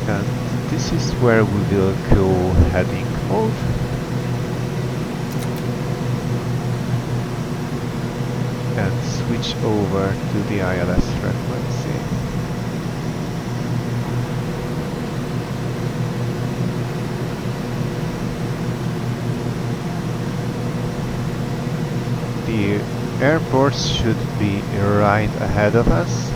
And this is where we will go heading mode. And switch over to the ILS frequency. The airports should be right ahead of us.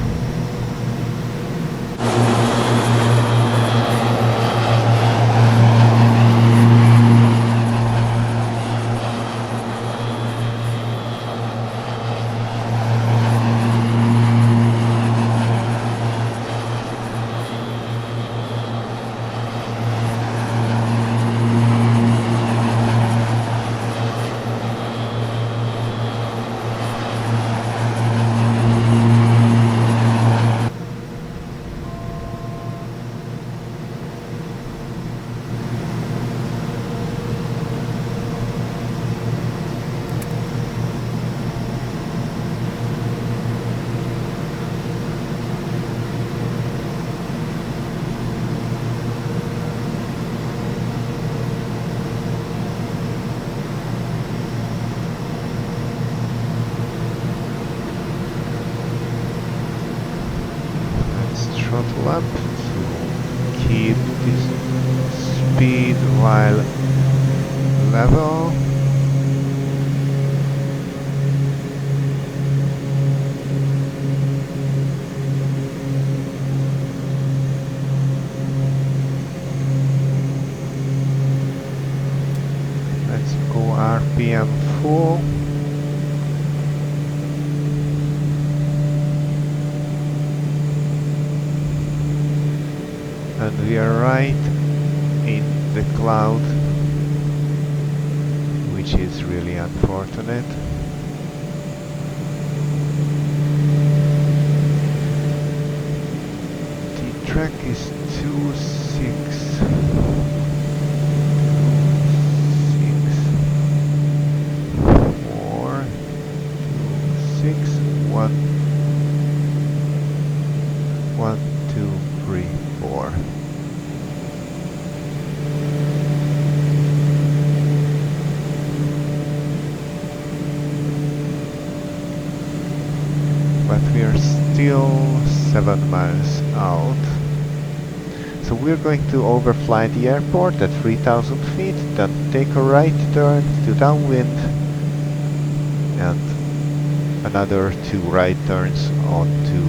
cool. And we are right in the cloud, which is really unfortunate. The track is 26. 4, 2, 6, 1, 1, 2, 3, 4. But we are still 7 miles out. So we're going to overfly the airport at 3,000 feet, then take a right turn to downwind and another 2 right turns onto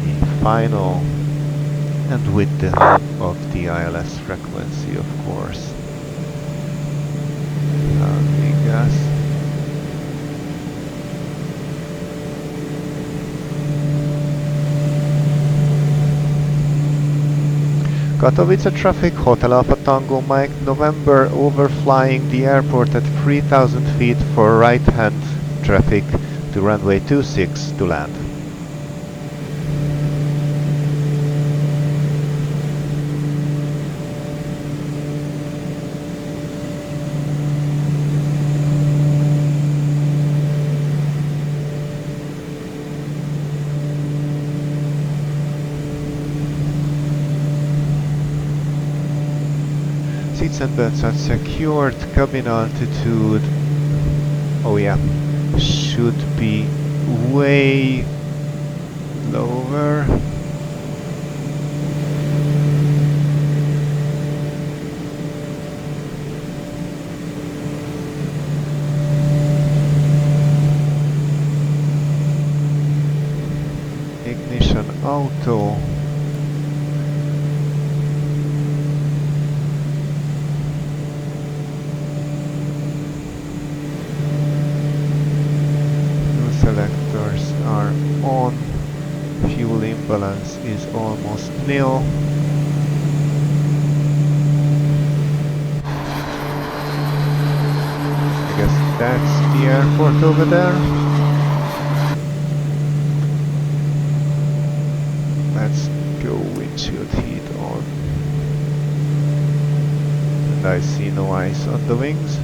the final, and with the help of the ILS frequency, of course. Gas. Katowice traffic, Hotel Alpha Tango Mike, November, overflying the airport at 3,000 feet for right-hand traffic to runway 26 to land. Seats and belts are secured, cabin altitude, oh yeah, should be way lower. Ignition auto. Selectors are on, fuel imbalance is almost nil. I guess that's the airport over there. Let's go windshield heat on. And I see no ice on the wings.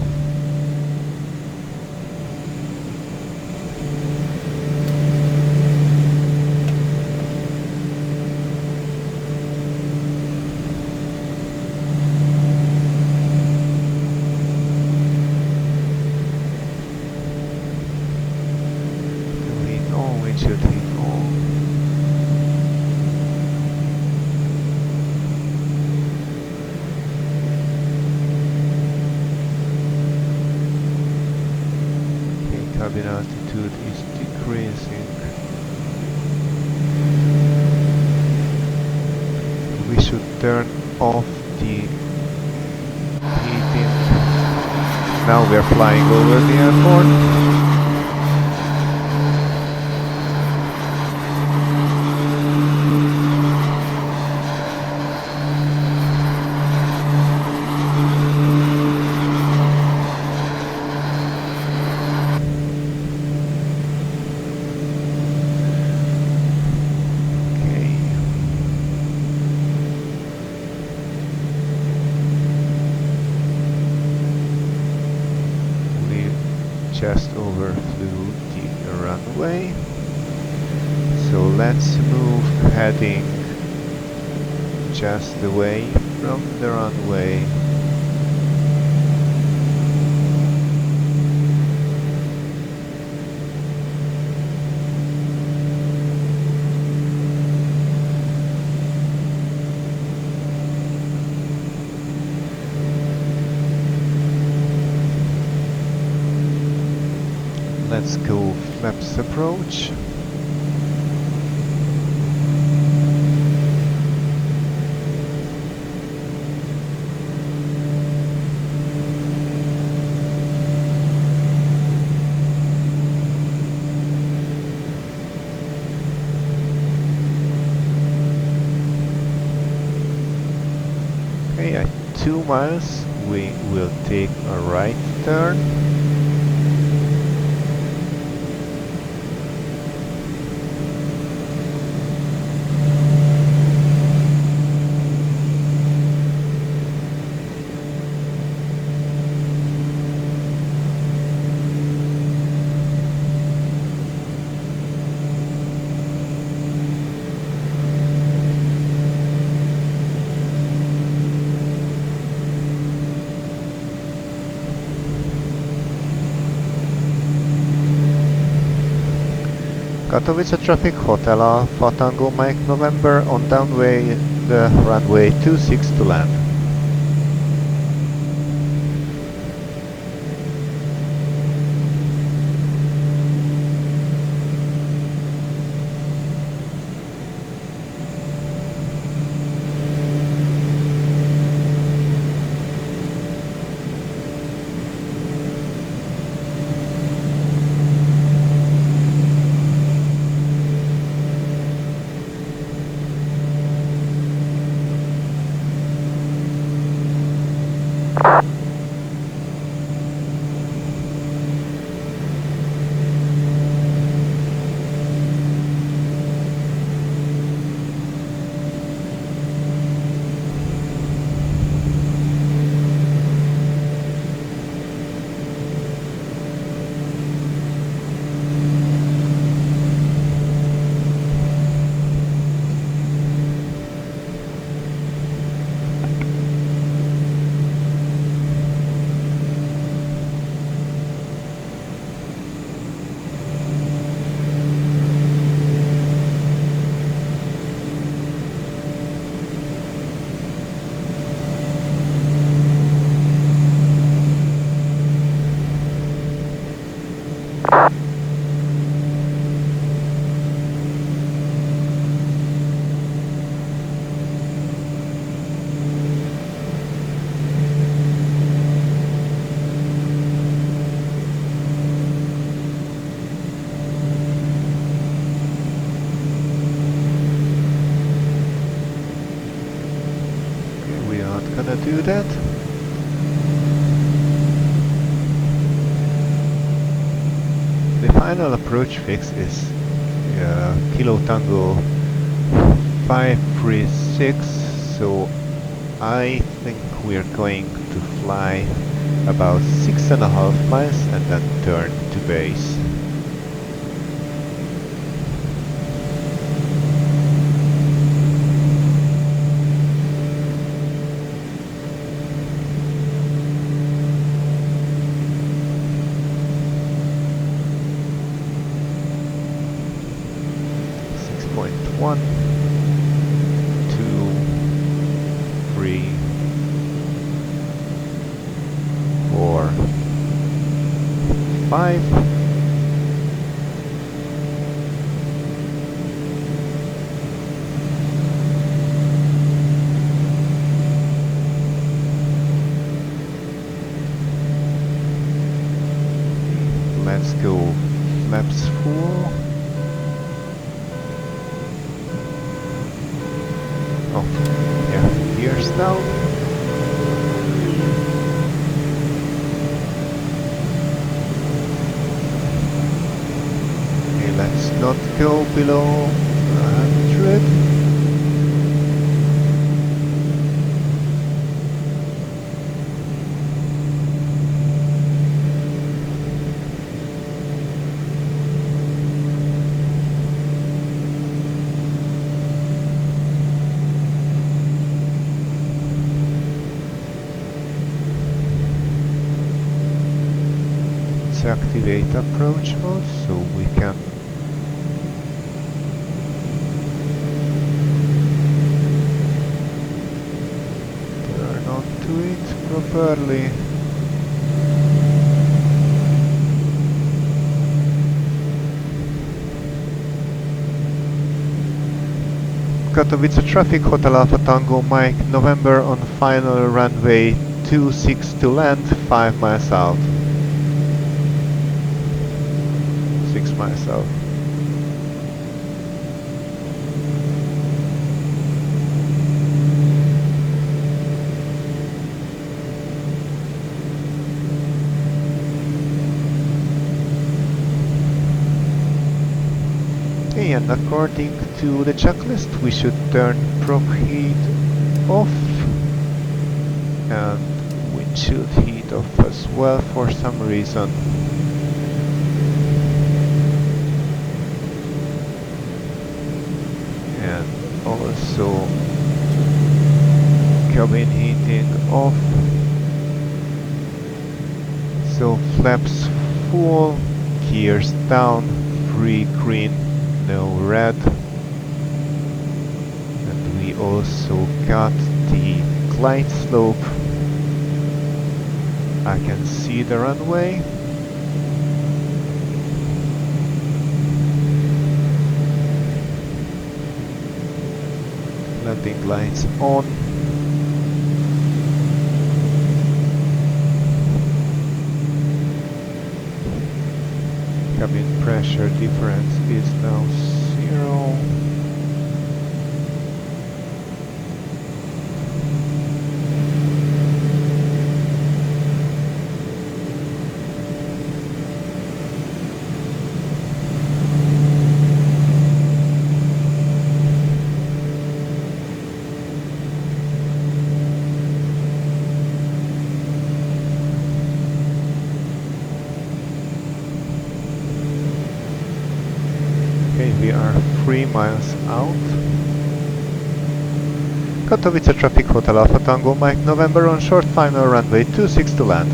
Cabin altitude is decreasing. We should turn off the heating. Now we are flying over the airport. Just overflew the runway, so let's move heading just away from the runway. Let's go flaps approach. miles we will take a right turn. Katowice Traffic Hotel Alpha Tango Mike November on downway the runway 26 to land. Do that. The final approach fix is Kilo Tango 536, so I think we're going to fly about 6.5 miles and then turn to base. One, two, three, four, five. Let's go flaps full. Oh, yeah, gears down. Okay, let's not go below 100. Activate approach mode so we can turn onto it properly. Katowice Traffic Hotel Alpha Tango Mike November on final runway 26 to land 5 miles out. 6 miles out. Okay, and according to the checklist, we should turn prop heat off and windshield heat off as well for some reason. And also cabin heating off. So flaps full, gears down, free green, no red. And we also got the glide slope. I can see the runway. Landing lights on. Cabin pressure difference is now 0. We are 3 miles out. Katowice Traffic Hotel Alpha Tango Mike November on short final runway 26 to land.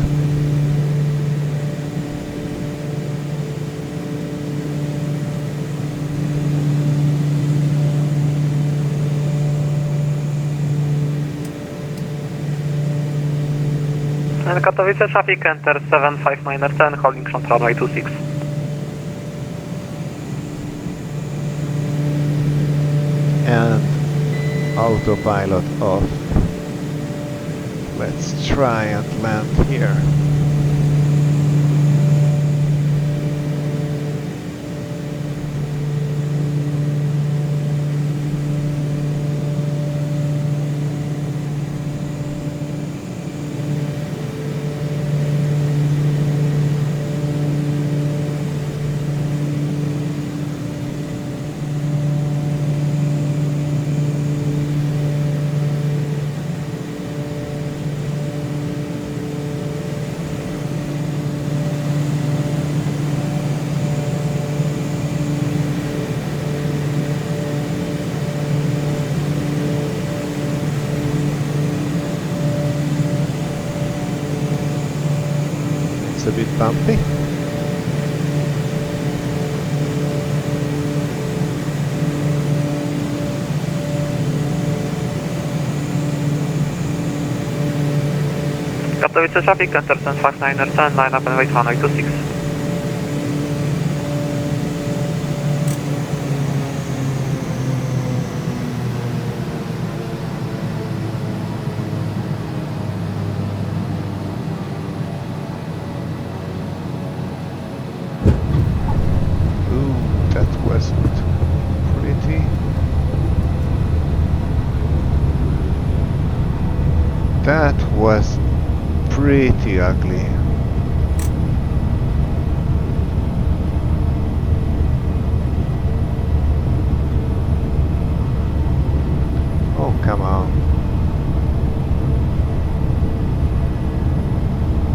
And Katowice Traffic enter 75910 holding short runway 26. And autopilot off. Let's try and land here. A bit bumpy. Katowice Traffic enter 75910 line up and wait runway 26. That was pretty ugly. Oh, come on.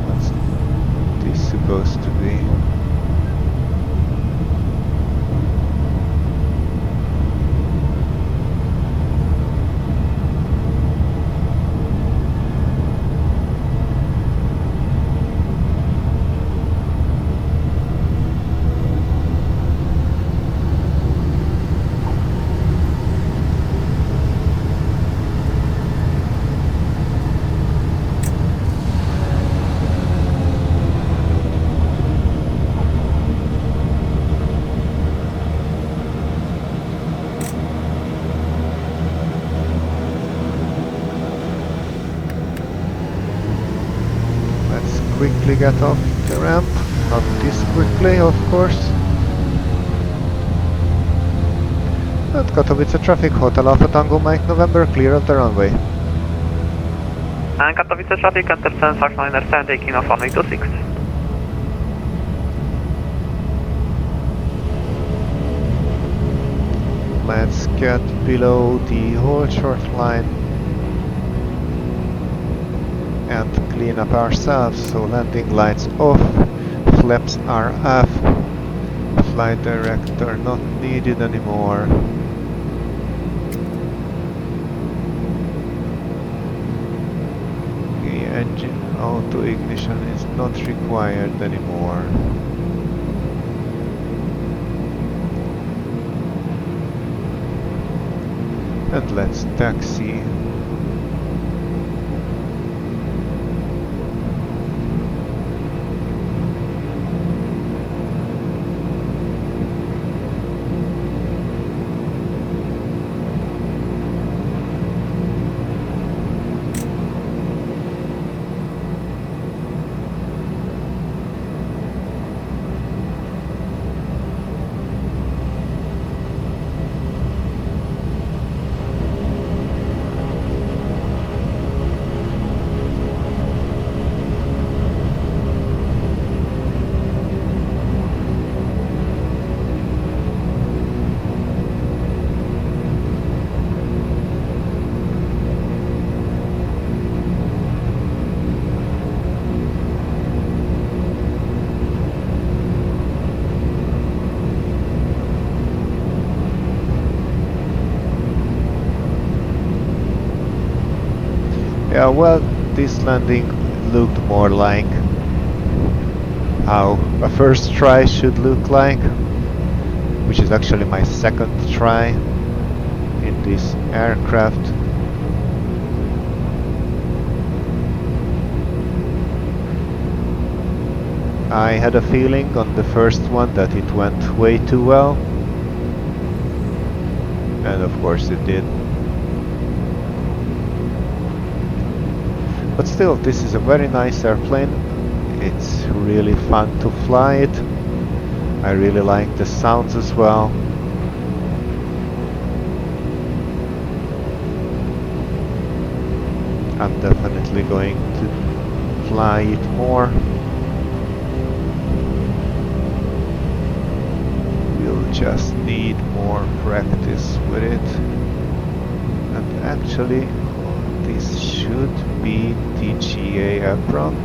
What's this supposed to be? Quickly get off the ramp, not this quickly of course. At Katowice Traffic Hotel Alpha Tango Mike November, clear of the runway. And Katowice Traffic enter 75910 taking off runway 26. get below the hold short line and clean up ourselves. So landing lights off, flaps are up, flight director not needed anymore. The engine auto ignition is not required anymore. And let's taxi. Yeah, well, this landing looked more like how a first try should look like, which is actually my second try in this aircraft. I had a feeling on the first one that it went way too well, and of course it did. But still, this is a very nice airplane. It's really fun to fly it. I really like the sounds as well. I'm definitely going to fly it more. We'll just need more practice with it. And actually, this should be the GA apron.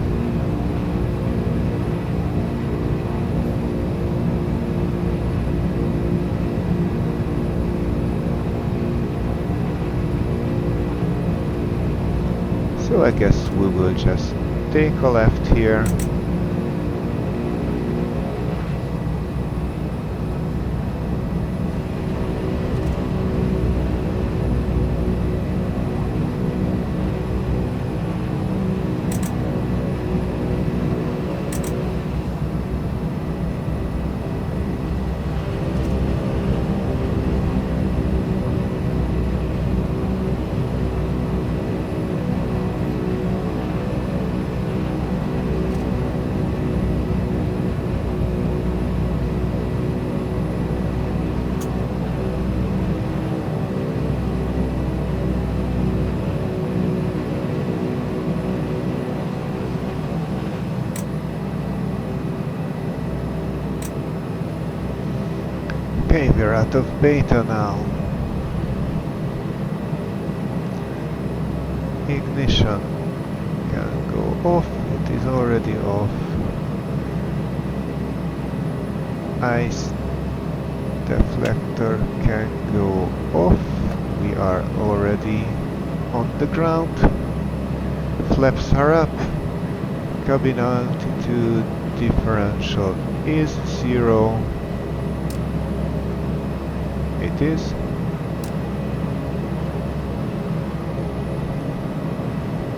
So I guess we will just take a left here. Okay, we're out of beta now. Ignition can go off, it is already off. Ice deflector can go off, we are already on the ground. Flaps are up, cabin altitude differential is 0. It is.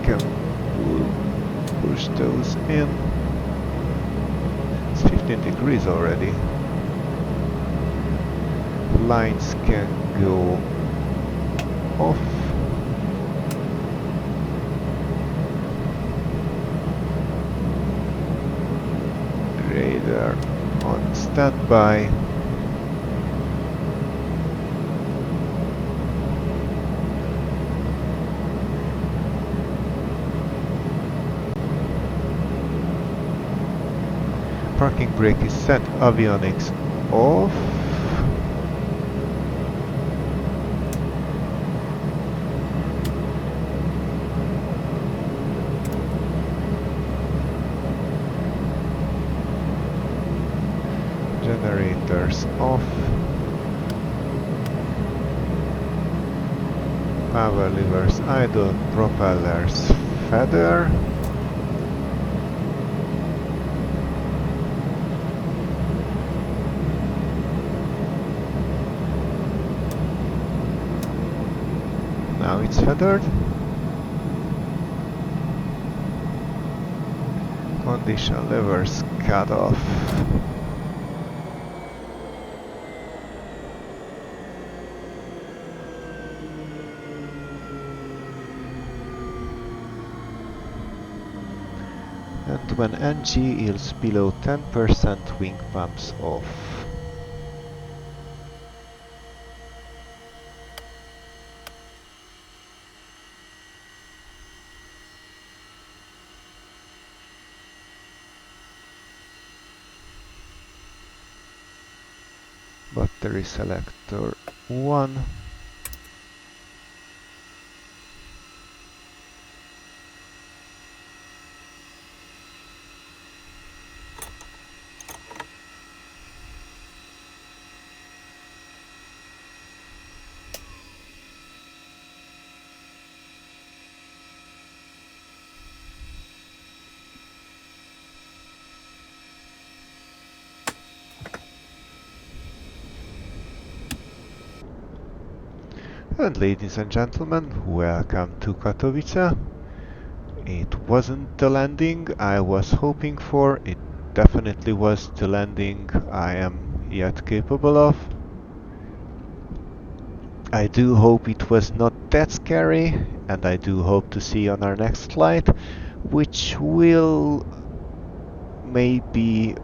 Can push those in. It's 15 degrees already. Lights can go off. Radar on standby. Parking brake is set, avionics off. Generators off. Power levers idle, propellers feather. Now it's feathered. Condition levers cut off. And when NG is below 10%, wing pumps off. Battery selector 1. And ladies and gentlemen, welcome to Katowice. It wasn't the landing I was hoping for, it definitely was the landing I am yet capable of. I do hope it was not that scary, and I do hope to see you on our next flight, which will maybe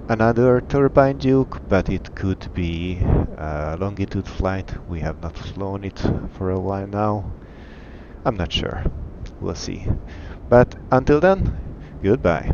another Turbine Duke, but it could be a longitude flight. We have not flown it for a while now. I'm not sure. We'll see. But until then, goodbye.